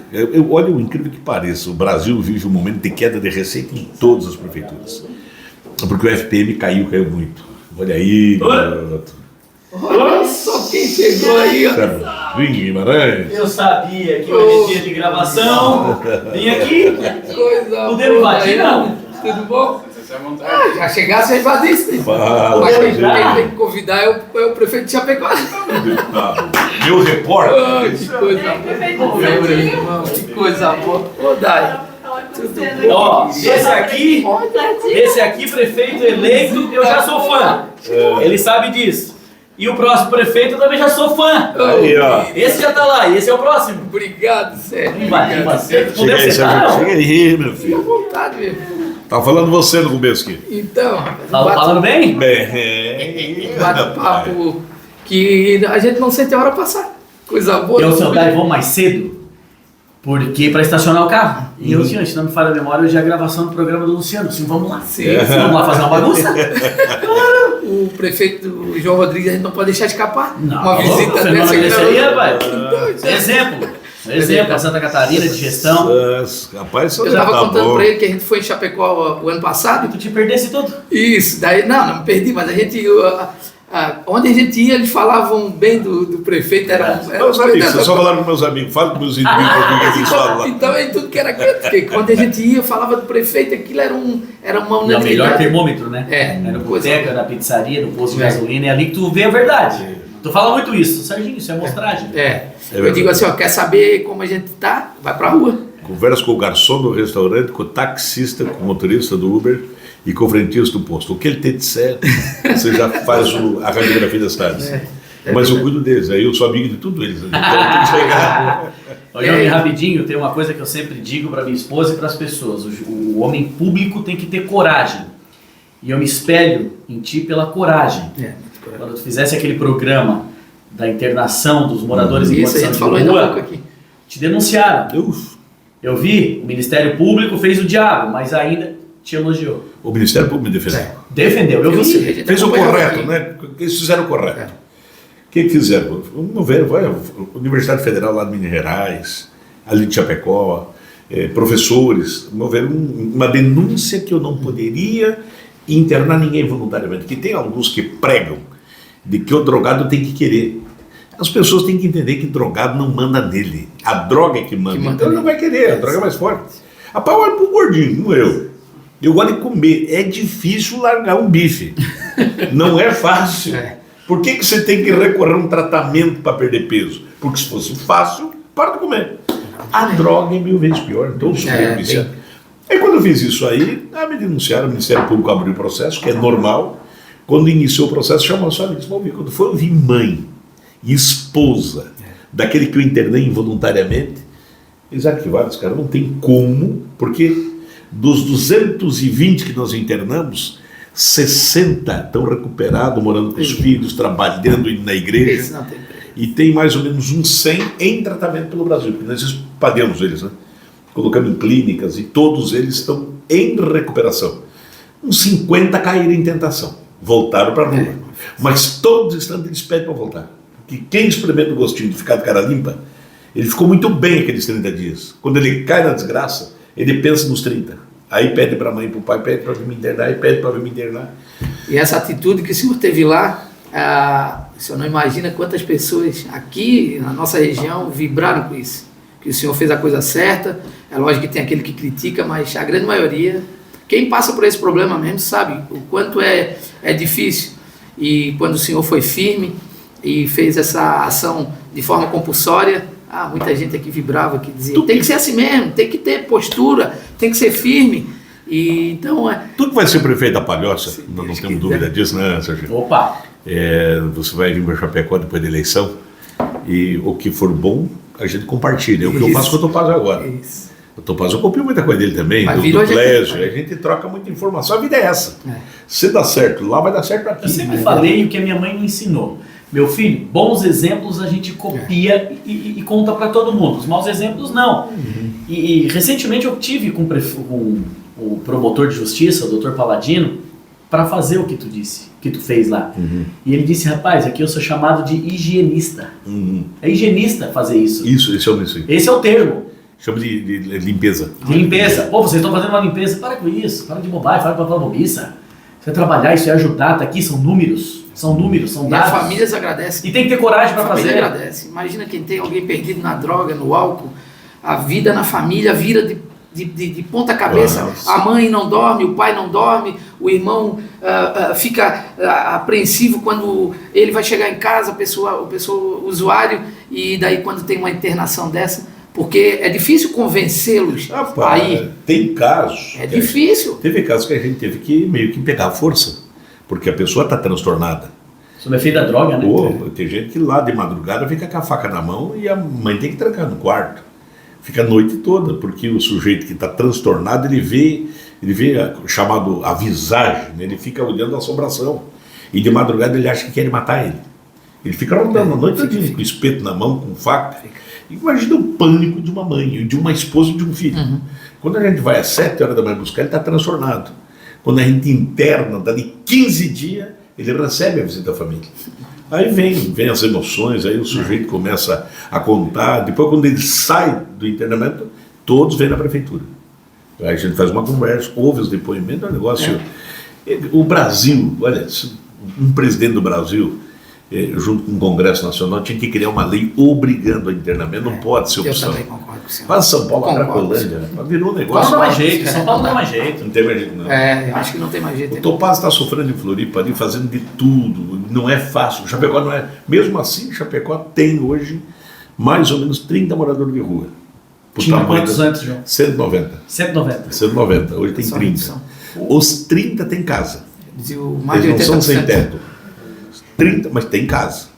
Olha o incrível que pareça, o Brasil vive um momento de queda de receita em todas as prefeituras. Porque o FPM caiu muito. Olha aí, garoto. Olha só quem chegou aí, ó. Guimarães. Eu sabia que hoje é dia de gravação. Vem aqui. Coisa Podemos invadir, não? Tudo bom? Já chegasse a invadisse. Mas quem tem que convidar é o prefeito de Chapecó. Meu repórter. Que coisa boa. Meu irmão, que coisa boa. Ô, Dai. Ó, esse aqui, prefeito eleito, eu já sou fã. Ele sabe disso. E o próximo prefeito eu também já sou fã. Aí, ó. Esse já tá lá, e esse é o próximo. Obrigado, Sérgio. Quem vai? Chega aí, Sérgio. Chega aí, meu Fica à filho. vontade mesmo. Tava falando você no começo aqui. Então, rapaz, Falando bem? Bem. bate-papo que a gente não sente a hora passar. Coisa boa. Eu, seu Dai, vou mais cedo, porque para estacionar o carro. E eu, senhor, se não me falha a memória, hoje é a gravação do programa do Luciano. Sim, vamos lá. Sim. Vamos lá fazer uma bagunça? O prefeito João Rodrigues a gente não pode deixar escapar. Não, Uma visita fenômeno dessa desse aí, rapaz. Então, Exemplo, a Santa Catarina de gestão. Rapaz, eu isso já estava tá contando bom. para ele que a gente foi em Chapecó o ano passado. Tu te perdesse tudo. Isso, daí, não me perdi, mas a gente, onde a gente ia, eles falavam bem do prefeito, era Meus amigos, vocês só falaram com meus amigos, fala com meus inimigos o que eles falam lá. Então, em tudo que era canto, porque quando a gente ia, falava do prefeito, aquilo era uma É o unanimidade. melhor termômetro, né? É, No coisa- boteco, na pizzaria, no posto de É. gasolina, é ali que tu vê a verdade. Tu fala muito isso, Serginho, isso é mostragem. Eu verdade. digo assim, ó, quer saber como a gente tá? Vai pra rua. Conversa com o garçom do restaurante, com o taxista, com o motorista do Uber e com o frentista do posto. O que ele te disser, você já faz a radiografia das tardes. Mas eu cuido deles, aí eu sou amigo de tudo eles. Então tem que chegar. Olha, rapidinho, tem uma coisa que eu sempre digo para minha esposa e para as pessoas. O homem público tem que ter coragem. E eu me espelho em ti pela coragem. Quando tu fizesse aquele programa da internação dos moradores em Isso, a condição gente de falou ainda há pouco rua, aqui. te denunciaram. Uf, Eu vi, o Ministério Público fez o diabo, mas ainda te elogiou. o Ministério Público me defendeu. Defendeu, eu Eu sei, a vi. gente Fez o acompanhava correto, aqui. né? Eles fizeram o correto. O que fizeram? Vamos ver, Universidade Federal lá de Minas Gerais, ali de Chapecó, professores, vamos ver uma denúncia que eu não poderia internar ninguém voluntariamente, que tem alguns que pregam de que o drogado tem que querer. As pessoas têm que entender que drogado não manda nele, a droga é que manda. Que manda Então ele não nele. vai querer, a droga é mais forte. A pau é pro gordinho, não eu. Eu gosto de comer, é difícil largar um bife, não é fácil. Por que você tem que recorrer a um tratamento para perder peso? Porque se fosse fácil, para de comer. A droga é 1000 vezes pior, então eu sou bem viciado. Aí quando eu fiz isso aí, me denunciaram, o Ministério Público abriu o processo, que é normal. Quando iniciou o processo, chamou a sua amiga e disse, quando foi ouvir mãe e esposa daquele que eu internei involuntariamente, eles arquivaram, os caras não tem como, porque dos 220 que nós internamos, 60 estão recuperados, morando com os filhos, trabalhando, indo na igreja. Esse não tem preço. E tem mais ou menos uns 100 em tratamento pelo Brasil, porque nós espalhamos eles, né? Colocamos em clínicas e todos eles estão em recuperação. Uns 50 caíram em tentação, voltaram para a rua. Mas todos estão eles pedem para voltar. Porque quem experimenta o gostinho de ficar de cara limpa, ele ficou muito bem aqueles 30 dias. Quando ele cai na desgraça, ele pensa nos 30. Aí pede para a mãe e para o pai, pede para vir me internar, e pede para vir me internar. E essa atitude que o senhor teve lá, o senhor não imagina quantas pessoas aqui na nossa região vibraram com isso. Que o senhor fez a coisa certa. É lógico que tem aquele que critica, mas a grande maioria, quem passa por esse problema mesmo sabe o quanto é difícil. E quando o senhor foi firme e fez essa ação de forma compulsória, muita gente aqui vibrava, que dizia, tem que ser assim mesmo, tem que ter postura, tem que ser firme. E então Tu que vai ser prefeito da Palhoça, Sim, não Deus temos quiser. dúvida disso, né, Sérgio? Opa! Você vai vir para Chapecó depois da eleição e o que for bom, a gente compartilha. É o que eu Isso. faço com o Topaz agora. isso. O Topaz, eu copio muita coisa dele também, Mas do virou Clésio, gente. a gente troca muita informação. A vida é essa. É. Se dá certo lá, vai dar certo aqui. Eu sempre falei o que a minha mãe me ensinou. Meu filho, bons exemplos a gente copia e conta para todo mundo. Os maus exemplos, não. E recentemente eu tive com o promotor de justiça, o doutor Paladino, para fazer o que tu disse, que tu fez lá. E ele disse, rapaz, aqui eu sou chamado de higienista. É higienista fazer isso. Isso, esse é o isso. Esse é o termo. Chama de limpeza. De limpeza. Pô, vocês estão fazendo uma limpeza. Para com isso. Para de bobagem, para falar bobiça. Você vai trabalhar, isso é ajudar. Tá aqui, são números. São números, são E as dados. famílias agradecem. E tem que ter coragem para A família fazer. agradece. Imagina quem tem alguém perdido na droga, no álcool. A vida na família vira de ponta cabeça. Nossa. A mãe não dorme, o pai não dorme, o irmão fica apreensivo quando ele vai chegar em casa, o usuário, e daí quando tem uma internação dessa, porque é difícil convencê-los aí. Tem casos. É difícil. Teve casos que a gente teve que meio que pegar a força, porque a pessoa está transtornada. Sob efeito da droga, né? Pô, tem gente que lá de madrugada fica com a faca na mão e a mãe tem que trancar no quarto. Fica a noite toda, porque o sujeito que está transtornado, ele vê chamado a visagem, né? Ele fica olhando a assombração. E de madrugada ele acha que quer matar ele. Ele fica rondando a noite toda com o espeto na mão, com faca. Imagina o pânico de uma mãe, de uma esposa e de um filho. Quando a gente vai às 7 horas da manhã buscar, ele está transtornado. Quando a gente interna, dali 15 dias, ele recebe a visita da família. Aí vem as emoções, aí o sujeito começa a contar. Depois, quando ele sai do internamento, todos vêm na prefeitura. Aí a gente faz uma conversa, ouve os depoimentos, é um negócio... O Brasil, olha, um presidente do Brasil, junto com o Congresso Nacional, tinha que criar uma lei obrigando o internamento, não pode ser opção. Eu também concordo com o senhor. Faz São Paulo, a Cracolândia, virou um negócio... Não dá mais jeito, São Paulo não dá mais jeito. Não tem mais jeito, não. Eu acho que não tem mais jeito. O Topaz está sofrendo em Floripa ali, fazendo de tudo, não é fácil. Chapecó não é. Mesmo assim, Chapecó tem hoje mais ou menos 30 moradores de rua. Tinha quantos antes, João? 190. 190, hoje tem 30. Os 30 têm casa. Mais eles de 80%. não são sem teto. 30, mas tem casa.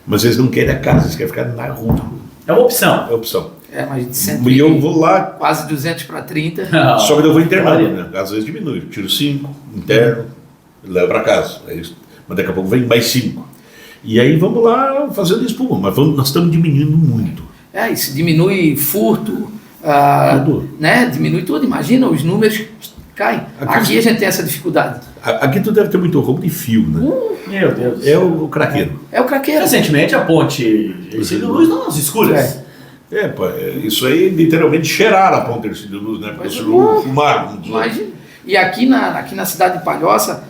Mas eles não querem a casa, eles querem ficar na rua. É uma opção. É opção. Mais de 100. E eu vou lá. Quase 200 para 30. Só que eu vou internado, né? Às vezes diminui. Eu tiro 5, interno, levo para casa. É isso. Mas daqui a pouco vem mais 5. E aí vamos lá fazendo espuma. Mas nós estamos diminuindo muito. Isso diminui furto, tudo. Né? Diminui tudo. Imagina, os números caem. Aqui a gente tem essa dificuldade. Aqui tu deve ter muito roubo de fio, né? Meu Deus. É o craqueiro. É o craqueiro. Recentemente a ponte Ercílio Luz nas escuras. Isso aí literalmente cheiraram a ponte Ercílio Luz, né? Porque fumaram. Imagina. E aqui na cidade de Palhoça,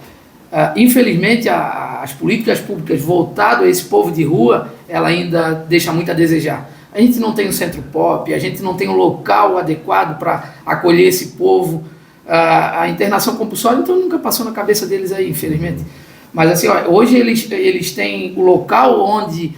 infelizmente as políticas públicas voltadas a esse povo de rua, ela ainda deixa muito a desejar. A gente não tem um centro pop, a gente não tem um local adequado para acolher esse povo. A internação compulsória, então, nunca passou na cabeça deles aí, infelizmente. Mas assim, hoje eles têm o local onde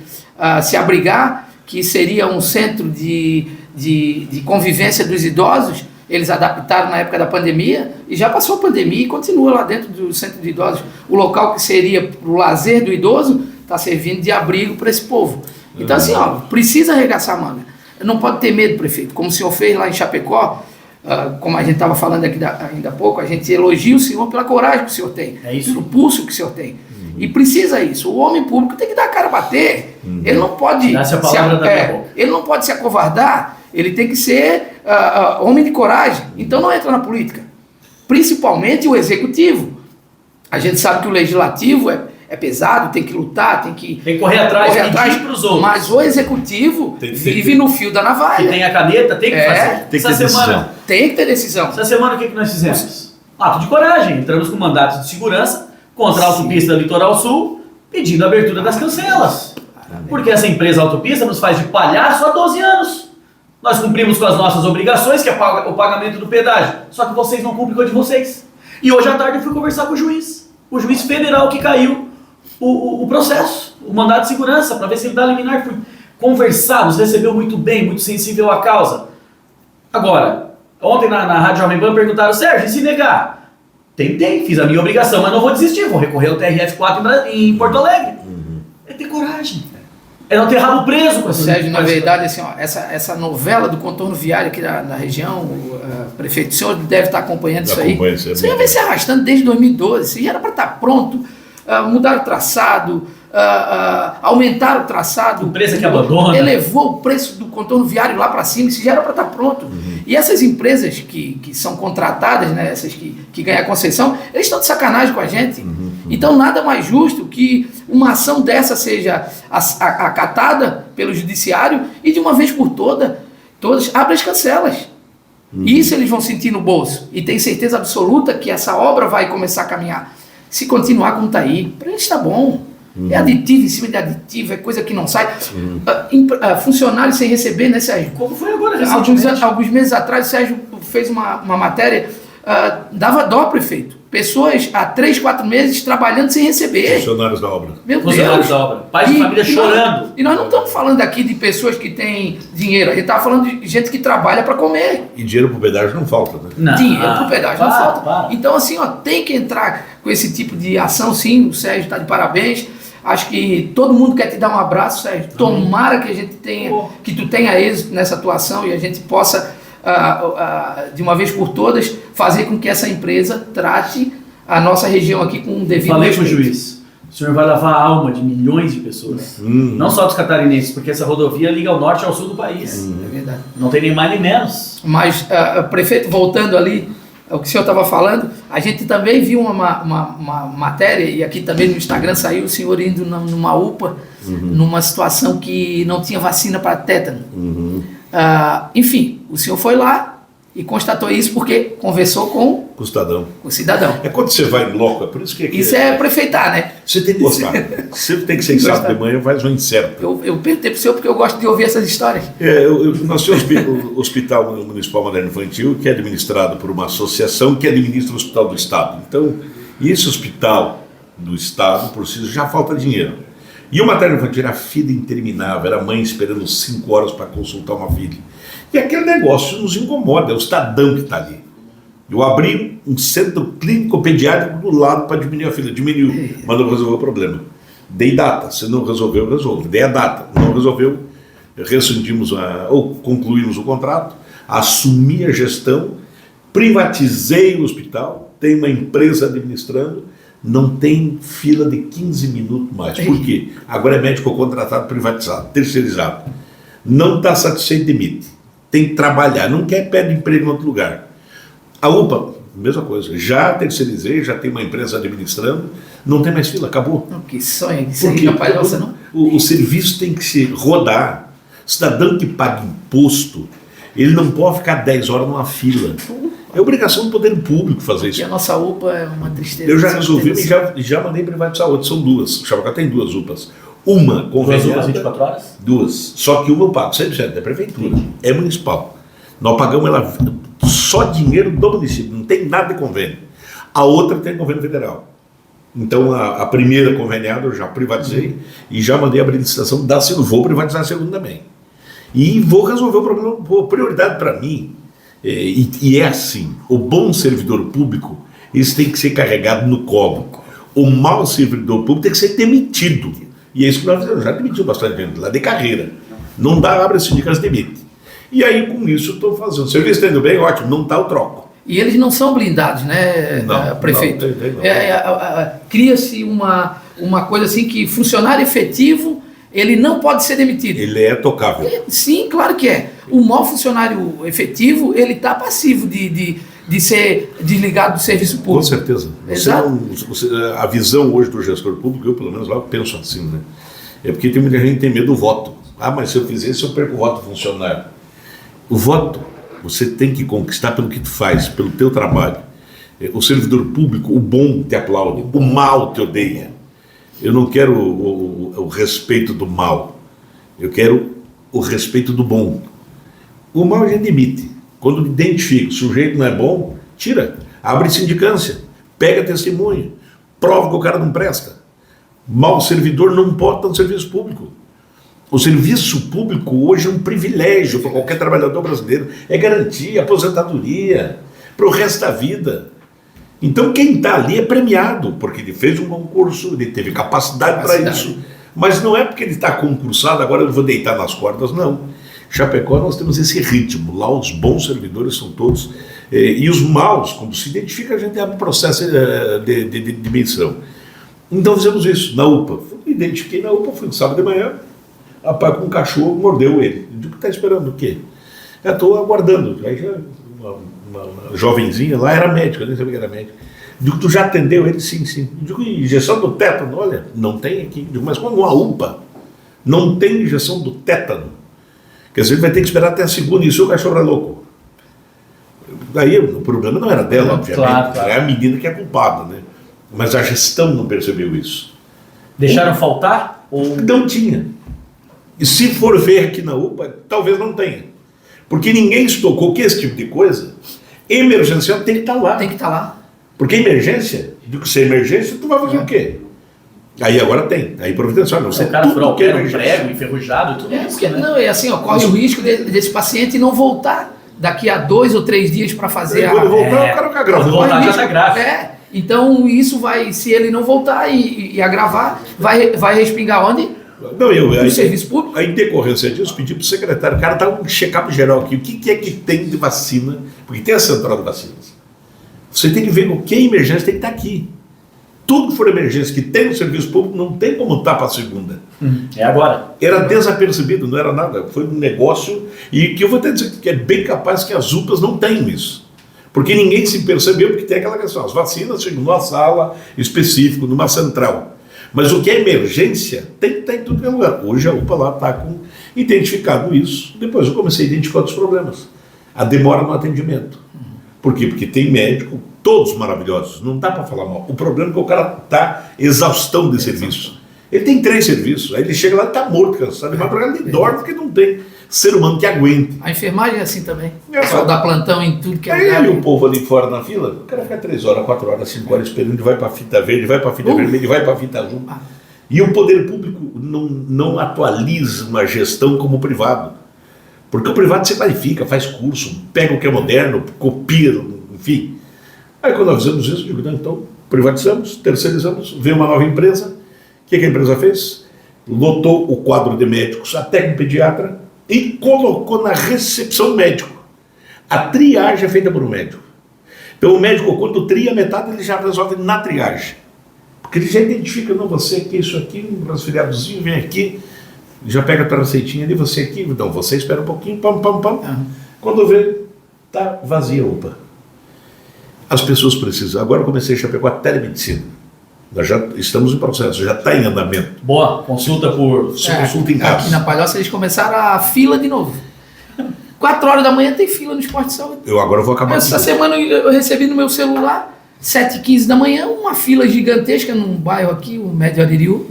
se abrigar, que seria um centro de convivência dos idosos. Eles adaptaram na época da pandemia e já passou a pandemia e continua lá dentro do centro de idosos. O local que seria para o lazer do idoso está servindo de abrigo para esse povo. Então, assim, precisa arregaçar a manga. Não pode ter medo, prefeito. Como o senhor fez lá em Chapecó, como a gente estava falando aqui ainda há pouco, a gente elogia o senhor pela coragem que o senhor tem, pelo pulso que o senhor tem. E precisa isso. O homem público tem que dar a cara a bater. Ele não pode ele não pode se acovardar. Ele tem que ser homem de coragem. Então não entra na política. Principalmente o executivo. A gente sabe que o legislativo é pesado, tem que lutar, tem que correr atrás para os outros. Mas o executivo vive no fio da navalha. Que tem a caneta, tem que fazer. Tem que ter decisão. Tem que ter decisão. Essa semana o que nós fizemos? Ato de coragem. Entramos com mandatos de segurança contra a autopista Litoral Sul, pedindo a abertura das cancelas. Porque essa empresa autopista nos faz de palhaço há 12 anos. Nós cumprimos com as nossas obrigações, que é o pagamento do pedágio. Só que vocês não cumprem com a de vocês. E hoje à tarde eu fui conversar com o juiz federal que caiu o processo, o mandato de segurança, para ver se ele dá liminar. Fui conversar, nos recebeu muito bem, muito sensível à causa. Agora, ontem na Rádio Jovem Pan perguntaram, Sérgio, e se negar? Tentei, fiz a minha obrigação, mas não vou desistir, vou recorrer ao TRF4 em Porto Alegre. É ter coragem. É não ter rabo preso com essa. Sérgio, na verdade, assim, essa novela do contorno viário aqui na região, prefeito, o senhor deve estar acompanhando isso aí. Isso já vem se arrastando desde 2012, isso já era para estar pronto. Mudar o traçado, aumentar o traçado. Empresa que abandona. Elevou o preço do contorno viário lá para cima, isso já era para estar pronto. E essas empresas que são contratadas, né, essas que ganham a concessão, eles estão de sacanagem com a gente. Então nada mais justo que uma ação dessa seja acatada pelo judiciário e de uma vez por todas abre as cancelas. Isso eles vão sentir no bolso. E tem certeza absoluta que essa obra vai começar a caminhar. Se continuar como está aí, para eles está bom. É aditivo em cima de aditivo, é coisa que não sai. Funcionários sem receber, né, Sérgio? Como foi agora? Alguns meses atrás, o Sérgio fez uma matéria, dava dó, prefeito. Pessoas há 3, 4 meses trabalhando sem receber. Funcionários da obra. Meu Funcionários Deus. da obra. Pais de família chorando. E nós não estamos falando aqui de pessoas que têm dinheiro, a gente está falando de gente que trabalha para comer. E dinheiro para o pedágio não falta, né? Não. Dinheiro para o pedágio não falta. Então, assim, tem que entrar com esse tipo de ação, sim, o Sérgio está de parabéns. Acho que todo mundo quer te dar um abraço, Sérgio. Tomara que a gente tenha, que tu tenha êxito nessa atuação e a gente possa, de uma vez por todas, fazer com que essa empresa trate a nossa região aqui com um devido Falei respeito. com o juiz. O senhor vai lavar a alma de milhões de pessoas. Não só dos catarinenses, porque essa rodovia liga ao norte e ao sul do país. É verdade. Não tem nem mais nem menos. Mas, prefeito, voltando ali ao que o senhor estava falando, a gente também viu uma matéria, e aqui também no Instagram saiu o senhor indo numa UPA, numa situação que não tinha vacina para tétano. Enfim, o senhor foi lá e constatou isso porque conversou com Com o cidadão. o cidadão. É quando você vai em loco, é por isso que... Isso é prefeitar, né? Você tem que gostar. Você tem que ser sábado de manhã, faz um incerto. Eu perguntei para o senhor porque eu gosto de ouvir essas histórias. Nós temos o Hospital Municipal Materno Infantil, que é administrado por uma associação que administra o Hospital do Estado. Então, esse hospital do Estado, por si, já falta dinheiro. E o materno infantil era fila interminável, era a mãe esperando 5 horas para consultar uma filha. E aquele negócio nos incomoda, é o cidadão que está ali. Eu abri um centro clínico pediátrico do lado para diminuir a fila. Diminuiu, mas não resolveu o problema. Dei data, se não resolveu, resolve. Dei a data, não resolveu, rescindimos ou concluímos o contrato, assumi a gestão, privatizei o hospital, tem uma empresa administrando, não tem fila de 15 minutos mais. Por quê? Agora é médico contratado, privatizado, terceirizado. Não está satisfeito, demite. Tem que trabalhar, não quer pede emprego em outro lugar. A UPA, mesma coisa, já terceirizei, já tem uma empresa administrando, não tem mais fila, acabou. Não, que sonho, isso aí, rapaz, nossa, não? O serviço tem que se rodar. Cidadão que paga imposto, ele não pode ficar 10 horas numa fila. É obrigação do poder público fazer isso. E a nossa UPA é uma tristeza. Eu já resolvi e já mandei privatizar outra, são duas. O Chavacá tem 2 UPAs. Uma conveniada. 2 UPAs 24 horas? 2. Só que uma eu pago 100%, é prefeitura, é municipal. Nós pagamos ela só dinheiro do município, não tem nada de convênio. A outra tem convênio federal. Então a primeira conveniada eu já privatizei e já mandei a administração da segunda. Vou privatizar a segunda também. E vou resolver o problema. Prioridade para mim, e é assim, o bom servidor público, isso tem que ser carregado no colo. O mau servidor público tem que ser demitido. E é isso que nós fizemos, já demitiu bastante gente lá de carreira. Não dá, abre a sindicato, demite. E aí com isso estou fazendo. O serviço está indo bem, ótimo, não está, eu troco. E eles não são blindados, né, Não, prefeito? não. Cria-se uma coisa assim que funcionário efetivo, ele não pode ser demitido. Ele é tocável. Sim, claro que é. O mau funcionário efetivo, ele está passivo de ser desligado do serviço público. Com certeza. Exato. A visão hoje do gestor público, eu pelo menos lá penso assim, né? É porque tem muita gente que tem medo do voto. Ah, mas se eu fizer isso, eu perco o voto do funcionário. O voto, você tem que conquistar pelo que tu faz, pelo teu trabalho. O servidor público, o bom te aplaude, o mal te odeia. Eu não quero o respeito do mal, eu quero o respeito do bom. O mal a gente demite. Quando identifica, o sujeito não é bom, tira, abre sindicância, pega testemunho, prova que o cara não presta. Mau servidor não pode estar no serviço público. O serviço público hoje é um privilégio para qualquer trabalhador brasileiro, é garantia, aposentadoria, para o resto da vida. Então quem está ali é premiado, porque ele fez um concurso, ele teve capacidade para isso. Mas não é porque ele está concursado, agora eu vou deitar nas cordas, não. Chapecó nós temos esse ritmo, lá os bons servidores são todos, e os maus, quando se identifica, a gente abre um processo de demissão. Então fizemos isso na UPA. Identifiquei na UPA, fui no sábado de manhã, rapaz com um cachorro mordeu ele. Eu digo, está esperando o quê? Eu estou aguardando. Aí já uma jovenzinha lá era médica, eu nem sabia que era médica. Digo, tu já atendeu ele? Sim, sim. Digo, injeção do tétano? Olha, não tem aqui. Digo, mas como uma UPA não tem injeção do tétano? Quer dizer, ele vai ter que esperar até a segunda, e o seu cachorro é louco. Daí o problema não era dela, obviamente, claro. É a menina que é culpada, né? Mas a gestão não percebeu isso. Deixaram faltar? Ou... Não tinha. E se for ver aqui na UPA, talvez não tenha. Porque ninguém estocou que esse tipo de coisa, emergencial tem que estar lá. Tem que estar lá. Porque emergência, digo que se é emergência, tu vai fazer o quê? Aí agora tem. Aí providencial, não sei. O cara furou que é um prego, enferrujado e tudo isso, Porque, né? não, é assim, ó, corre o risco desse paciente não voltar daqui a 2 ou 3 dias para fazer Quando voltar, o cara fica grave. Quando voltar, já está grave. Então isso vai, se ele não voltar e agravar, vai respingar onde? Não, No serviço público. Aí, em decorrência disso, pedi para o secretário, o cara tá um check-up geral aqui, o que é que tem de vacina, porque tem a central de vacinas. Você tem que ver o que é emergência, tem que estar aqui. Tudo que for emergência que tem no serviço público não tem como estar para a segunda. É agora. Era desapercebido, não era nada. Foi um negócio, e que eu vou até dizer que é bem capaz que as UPAs não tenham isso. Porque ninguém se percebeu, porque tem aquela questão, as vacinas chegam numa sala específica, numa central. Mas o que é emergência tem que estar em tudo que é lugar. Hoje a UPA lá está com identificado isso. Depois eu comecei a identificar outros problemas. A demora no atendimento. Por quê? Porque tem médico, todos maravilhosos, não dá para falar mal. O problema é que o cara está exaustão de serviço. Ele tem 3 serviços, aí ele chega lá e está morto, cansado, mas para ele dorme porque não tem ser humano que aguente. A enfermagem é assim também. Só dá plantão em tudo que é lugar. Aí o povo ali fora na fila, o cara fica 3 horas, 4 horas, 5 horas esperando, ele vai para a fita verde, vai para a fita vermelha, vai para a fita azul. E o poder público não atualiza uma gestão como o privado. Porque o privado se qualifica, faz curso, pega o que é moderno, copia, enfim. Aí quando nós fizemos isso, eu digo, não, então privatizamos, terceirizamos, veio uma nova empresa. O que a empresa fez? Lotou o quadro de médicos até com pediatra e colocou na recepção médico. A triagem é feita por um médico. Então o médico, quando tria metade, ele já resolve na triagem. Porque ele já identifica, não, você aqui, isso aqui, um resfriadozinho, vem aqui, já pega a tua receitinha ali, você aqui, então você espera um pouquinho, pam. Quando vê, tá vazia a UPA. As pessoas precisam. Agora eu comecei a Chapecó a telemedicina. Nós já estamos em processo, já está em andamento. Boa, consulta por... Consulta em casa. Aqui na Palhoça eles começaram a fila de novo. 4 horas da manhã tem fila no Esporte de Saúde. Eu agora vou acabar. Essa semana eu recebi no meu celular, 7h15 da manhã, uma fila gigantesca num bairro aqui, o Médio Aririú.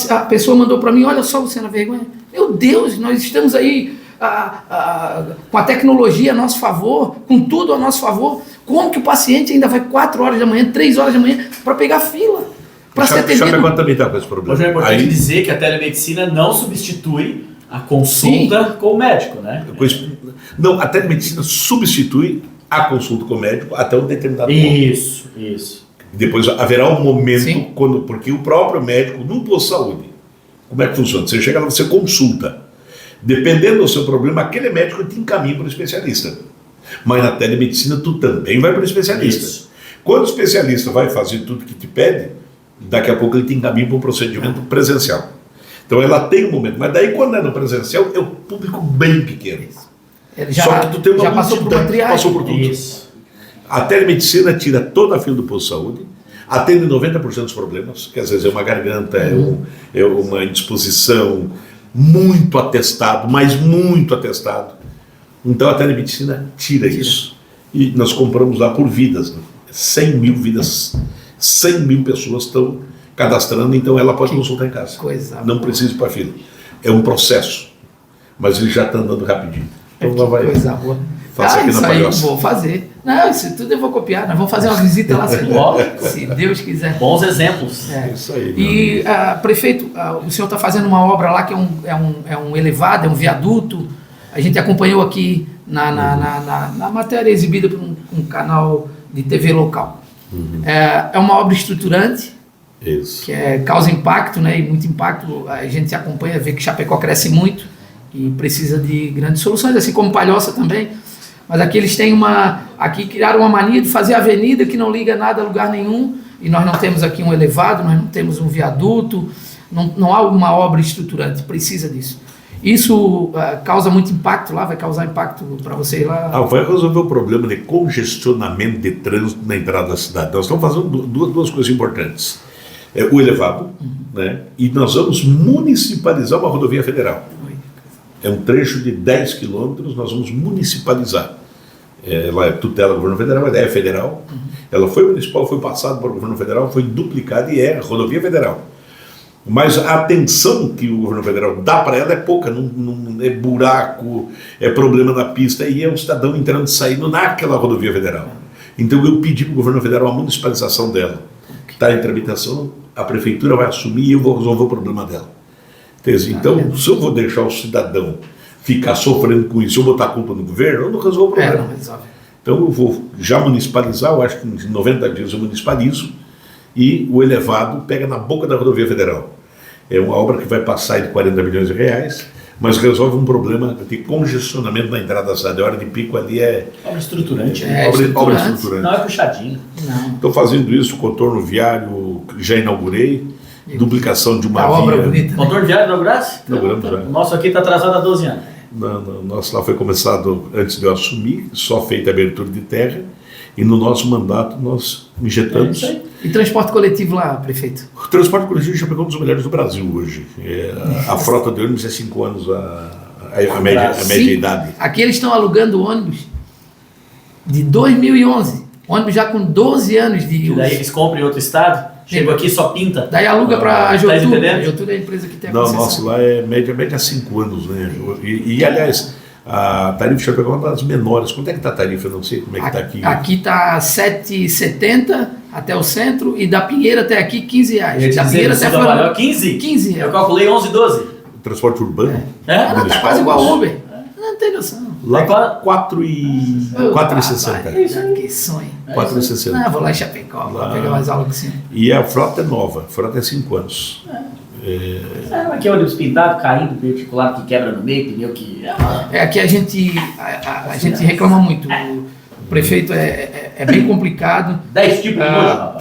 A pessoa mandou para mim, olha só, Luciana, vergonha. Meu Deus, nós estamos aí com a tecnologia a nosso favor, com tudo a nosso favor. Como que o paciente ainda vai 4 horas da manhã, 3 horas da manhã para pegar fila? Para ser atendido. Chapecó também está com esse problema. Hoje é importante dizer que a telemedicina não substitui a consulta com o médico, né? Não, a telemedicina substitui a consulta com o médico até um determinado ponto. Isso. Depois haverá um momento, porque o próprio médico, num posto de saúde, como é que funciona? Você chega lá, você consulta. Dependendo do seu problema, aquele médico te encaminha para o especialista. Mas na telemedicina, tu também vai para o especialista. Isso. Quando o especialista vai fazer tudo que te pede, daqui a pouco ele te encaminha para um procedimento presencial. Então ela tem um momento, mas daí quando é no presencial, é um público bem pequeno. Ele Só que tu tem uma passou por uma triagem. Passou por tudo. Isso. A telemedicina tira toda a fila do posto de saúde, atende 90% dos problemas, que às vezes é uma garganta, é uma indisposição, muito atestado, mas muito atestado. Então a telemedicina tira isso. E nós compramos lá por vidas, né? 100 mil vidas, 100 mil pessoas estão cadastrando, então ela pode consultar em casa. Não precisa ir para a fila. É um processo, mas ele já está andando rapidinho. Então vai. Coisa boa. Faça aqui na Palhoça. Vou fazer. Não, isso tudo eu vou copiar. Nós vamos fazer uma visita lá se Deus quiser. Bons exemplos. Isso aí. E, prefeito, o senhor está fazendo uma obra lá que é um elevado, é um viaduto. A gente acompanhou aqui na matéria exibida por um canal de TV local. É uma obra estruturante. Isso. Que causa impacto, né? E muito impacto. A gente acompanha, vê que Chapecó cresce muito e precisa de grandes soluções, assim como Palhoça também. Mas aqui eles têm aqui criaram uma mania de fazer avenida que não liga nada a lugar nenhum, e nós não temos aqui um elevado, nós não temos um viaduto, não há uma obra estruturante, precisa disso. Isso causa muito impacto lá, vai causar impacto para vocês lá? Vai resolver o problema de congestionamento de trânsito na entrada da cidade. Nós estamos fazendo duas coisas importantes. O elevado, né? E nós vamos municipalizar uma rodovia federal. É um trecho de 10 quilômetros, nós vamos municipalizar. Ela é tutela do governo federal, ela é federal. Ela foi municipal, foi passada para o governo federal, foi duplicada e é rodovia federal. Mas a atenção que o governo federal dá para ela é pouca, não é buraco, é problema na pista, e é um cidadão entrando e saindo naquela rodovia federal. Então eu pedi para o governo federal a municipalização dela. Está em tramitação, a prefeitura vai assumir e eu vou resolver o problema dela. Então, se eu vou deixar o cidadão ficar sofrendo com isso, se eu botar a culpa no governo, eu não resolvo o problema. Não resolve. Então eu vou já municipalizar, eu acho que em 90 dias eu municipalizo, e o elevado pega na boca da rodovia federal. É uma obra que vai passar de 40 milhões de reais, mas resolve um problema de congestionamento na entrada da cidade. A hora de pico ali é... Obra estruturante. Obra estruturante. Não é puxadinho. Estou fazendo isso, contorno viário, já inaugurei, duplicação de uma obra via. bonita. Contorno viário inaugurasse? Inauguramos já. O nosso aqui está atrasado há 12 anos. No nosso lá foi começado antes de eu assumir, só feita a abertura de terra, e no nosso mandato nós injetamos. E transporte coletivo lá, prefeito? O transporte coletivo já pegou um dos melhores do Brasil hoje. A frota de ônibus é 5 anos a média idade. Aqui eles estão alugando ônibus de 2011. Ônibus já com 12 anos de uso. E daí eles compram em outro estado, chegam aqui e só pinta. Daí aluga para a Jotur. entendendo? A Jotur é a empresa que tem a Não, concessão. nosso lá é média 5 anos, né? E aliás, a tarifa de Chapecó é uma das menores. Quanto é que está a tarifa? Eu não sei como é que está aqui. Aqui está 7,70 até o centro e da Pinheira até aqui R$15. Da Pinheira até Florianópolis 15? 15 Eu calculei 11, 12. O transporte urbano? Não, tá quase igual ao Uber. Não tem noção. Lá está 4,60. Que sonho. 4,60. Vou lá em Chapecó, vou pegar mais aula com você. E a frota é nova, a frota é 5 anos. Aqui é ônibus pintado, caindo, particular que quebra no meio, pneu que... Aqui a gente reclama muito. O prefeito é bem complicado. 10 tipos de nojo.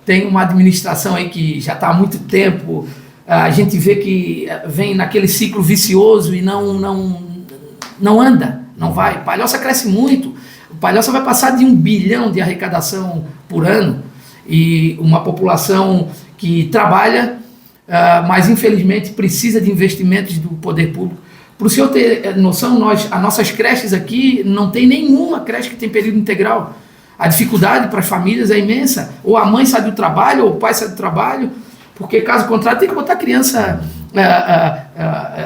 Tem uma administração aí que já está há muito tempo. A gente vê que vem naquele ciclo vicioso e não anda, não vai. Palhoça cresce muito. O Palhoça vai passar de 1 bilhão de arrecadação por ano e uma população que trabalha, mas infelizmente precisa de investimentos do poder público. Para o senhor ter noção, as nossas creches aqui, não tem nenhuma creche que tem período integral. A dificuldade para as famílias é imensa. Ou a mãe sai do trabalho, ou o pai sai do trabalho, porque caso contrário tem que botar a criança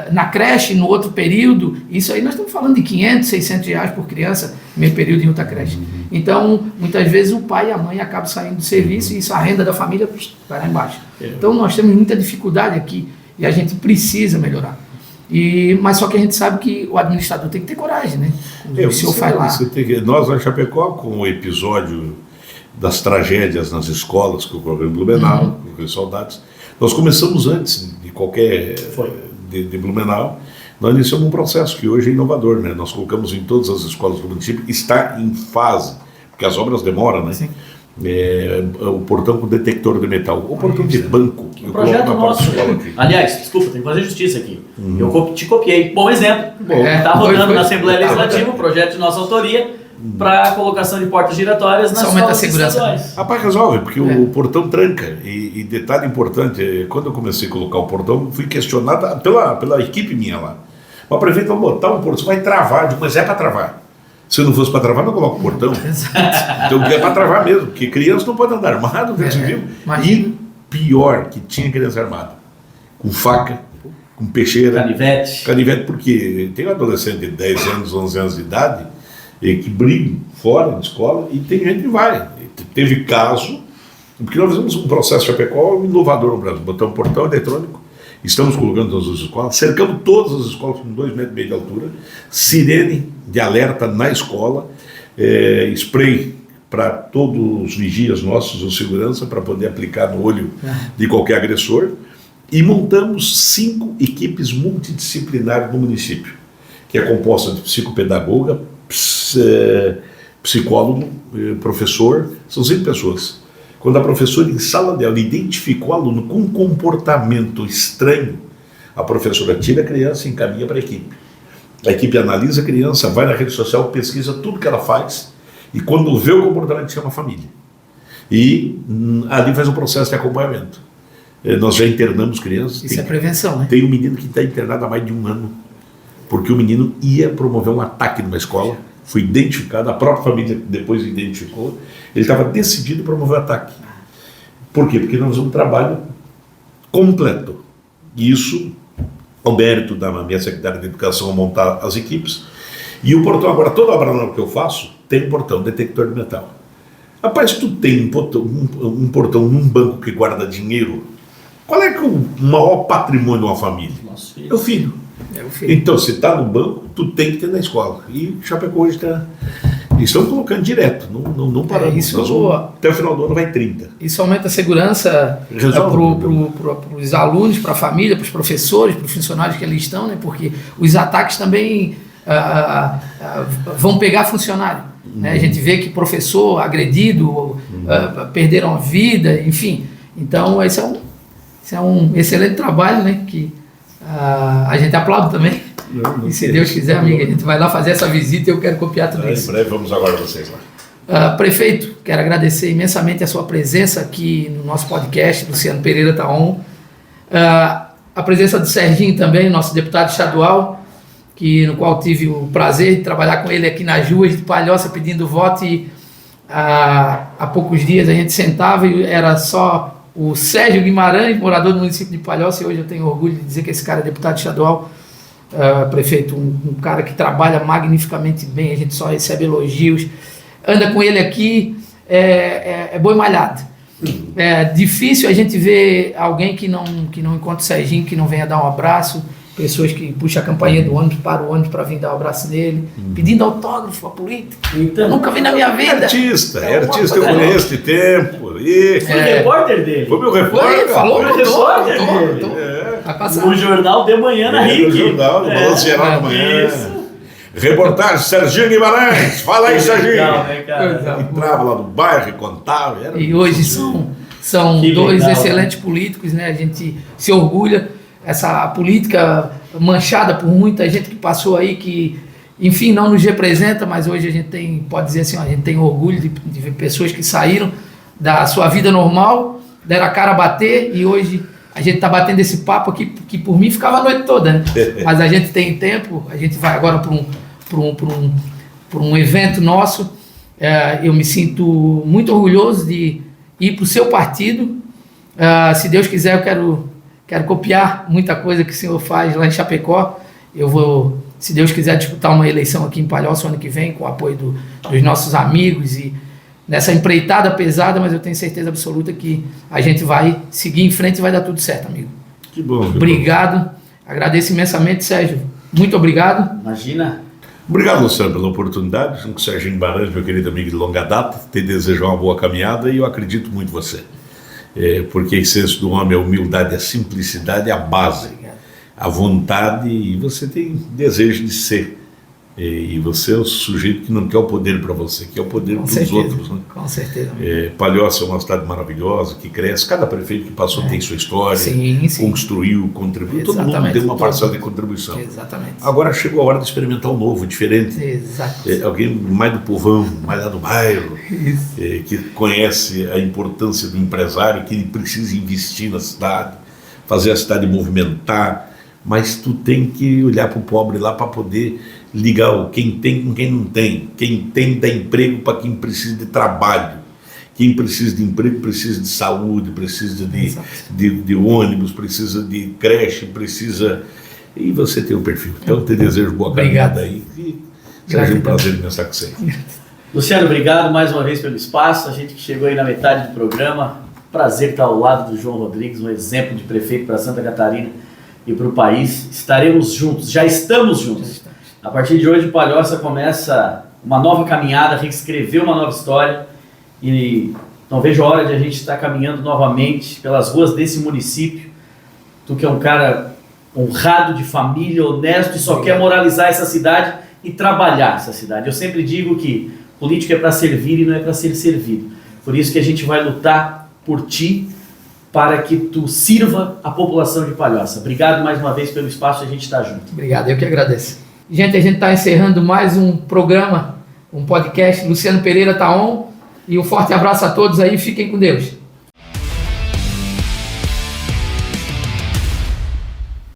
na creche no outro período. Isso aí nós estamos falando de 500, 600 reais por criança, meio período em outra creche. Então, muitas vezes o pai e a mãe acabam saindo do serviço e isso, a renda da família vai lá embaixo. Então, nós temos muita dificuldade aqui e a gente precisa melhorar. Mas só que a gente sabe que o administrador tem que ter coragem, né? O senhor faz lá. Nós, lá em Chapecó, com o episódio das tragédias nas escolas, que ocorreu em Blumenau, com saudades, nós começamos antes de qualquer... de Blumenau, nós iniciamos um processo que hoje é inovador, né? Nós colocamos em todas as escolas do município, está em fase, porque as obras demoram, né? Sim. O portão com detector de metal, o portão de banco. O projeto nosso. Aliás, desculpa, tem que fazer justiça aqui. Eu te copiei. Bom exemplo. Está rodando na Assembleia Legislativa um projeto de nossa autoria para a colocação de portas giratórias nas escolas estaduais. Rapaz, resolve, porque o portão tranca. E detalhe importante, quando eu comecei a colocar o portão, fui questionado pela equipe minha lá. Mas prefeito, vai botar um portão, você vai travar. Mas é para travar. Se não fosse para travar, não coloca o portão. Então é para travar mesmo, porque criança não pode andar armado, viu? E pior, que tinha criança armada. Com faca, com peixeira. Canivete, porque tem um adolescente de 10 anos, 11 anos de idade, que briga fora da escola e tem gente que vai. Teve caso, porque nós fizemos um processo de Chapecó inovador no Brasil, botar um portão eletrônico, estamos colocando todas as escolas, cercamos todas as escolas com 2,5 metros de altura, sirene de alerta na escola, spray para todos os vigias nossos, os segurança, para poder aplicar no olho de qualquer agressor, e montamos 5 equipes multidisciplinares no município, que é composta de psicopedagoga, psicólogo, professor, são 5 pessoas. Quando a professora em sala de aula identificou o aluno com um comportamento estranho, a professora tira a criança e encaminha para a equipe. A equipe analisa a criança, vai na rede social, pesquisa tudo que ela faz e quando vê o comportamento chama a família. E ali faz um processo de acompanhamento. Nós já internamos crianças. Isso é prevenção, né? Tem um menino que está internado há mais de 1 ano, porque o menino ia promover um ataque numa escola, foi identificado, a própria família depois identificou, ele estava decidido a promover o ataque. Por quê? Porque nós fazemos um trabalho completo. E isso, o mérito da minha secretária de Educação montar as equipes. E o portão, agora, toda obra nova que eu faço, tem um portão detector de metal. Rapaz, tu tem um portão num banco que guarda dinheiro, qual é que é o maior patrimônio de uma família? Nosso filho. É o filho. É o filho. Então, se está no banco, tu tem que ter na escola. E Chapecó hoje está... Estão colocando direto, não paramos. Isso, até o final do ano vai 30. Isso aumenta a segurança para os alunos, para a família, para os professores, para os funcionários que ali estão, né? Porque os ataques também vão pegar funcionário. Né? A gente vê que professor agredido, perderam a vida, enfim. Então, esse é um excelente trabalho, né? Que a gente aplaude também. E se Deus quiser, amiga, a gente vai lá fazer essa visita e eu quero copiar tudo isso. Em breve vamos agora vocês lá. Prefeito, quero agradecer imensamente a sua presença aqui no nosso podcast, Luciano Pereira Taon. A presença do Serginho também, nosso deputado estadual, no qual tive o prazer de trabalhar com ele aqui nas ruas de Palhoça pedindo voto, e há poucos dias a gente sentava e era só o Sérgio Guimarães, morador do município de Palhoça, e hoje eu tenho orgulho de dizer que esse cara é deputado estadual. Prefeito, um cara que trabalha magnificamente bem, a gente só recebe elogios, anda com ele aqui, é boi malhado. É difícil a gente ver alguém que não encontra o Serginho, que não venha dar um abraço, pessoas que puxam a campainha do ônibus, para o ônibus para vir dar um abraço nele, pedindo autógrafo a político. Então, nunca vi na minha vida. É artista, eu conheço de tempo. Foi repórter dele. Foi meu repórter. Falou, no Jornal de Manhã na RIC. No Jornal, no Balanço Geral da Manhã. Reportagem Serginho Guimarães. Fala aí, Serginho. Legal, né, cara? Entrava lá no bairro e contava. E hoje são dois excelentes políticos, né? A gente se orgulha. Essa política manchada por muita gente que passou aí, que, enfim, não nos representa, mas hoje a gente pode dizer assim, a gente tem orgulho de ver pessoas que saíram da sua vida normal, deram a cara a bater, e hoje a gente está batendo esse papo aqui, que por mim ficava a noite toda, né? Mas a gente tem tempo, a gente vai agora para um evento nosso. Eu me sinto muito orgulhoso de ir para o seu partido. Se Deus quiser, eu quero copiar muita coisa que o senhor faz lá em Chapecó. Eu vou, se Deus quiser, disputar uma eleição aqui em Palhoça ano que vem, com o apoio dos nossos amigos, e nessa empreitada pesada, mas eu tenho certeza absoluta que a gente vai seguir em frente e vai dar tudo certo, amigo. Que bom. Obrigado. Agradeço imensamente, Sérgio. Muito obrigado. Imagina. Obrigado, Luciano, pela oportunidade. Junto com o Serginho Guimarães, meu querido amigo de longa data, te desejar uma boa caminhada, e eu acredito muito em você. Porque a essência do homem é a humildade, a simplicidade, a base, a vontade, e você tem desejo de ser. E você é o sujeito que não quer o poder para você, quer o poder para os outros. Né? Com certeza. Palhoça é uma cidade maravilhosa, que cresce. Cada prefeito que passou tem sua história, sim. construiu, contribuiu. Todo mundo tem uma parcela de contribuição. Exatamente. Agora chegou a hora de experimentar o novo, diferente. Exato. Alguém mais do povão, mais lá do bairro, que conhece a importância do empresário, que ele precisa investir na cidade, fazer a cidade movimentar. Mas tu tem que olhar para o pobre lá para poder ligar quem tem com quem não tem. Quem tem dá emprego para quem precisa de trabalho. Quem precisa de emprego precisa de saúde, precisa de ônibus, precisa de creche, precisa... E você tem o perfil. Então eu te desejo boa caminhada aí. E seja um prazer pensar com você. Luciano, obrigado mais uma vez pelo espaço. A gente que chegou aí na metade do programa. Prazer estar ao lado do João Rodrigues, um exemplo de prefeito para Santa Catarina e para o país. Estaremos juntos, já estamos juntos. A partir de hoje, Palhoça começa uma nova caminhada, reescrever uma nova história, e não vejo a hora de a gente estar caminhando novamente pelas ruas desse município. Tu que é um cara honrado, de família, honesto, e só quer moralizar essa cidade e trabalhar essa cidade. Eu sempre digo que político é para servir e não é para ser servido. Por isso que a gente vai lutar por ti, para que tu sirva a população de Palhoça. Obrigado mais uma vez pelo espaço, a gente está junto. Obrigado, eu que agradeço. Gente, a gente está encerrando mais um programa, um podcast, Luciano Pereira Taon, e um forte abraço a todos aí, fiquem com Deus.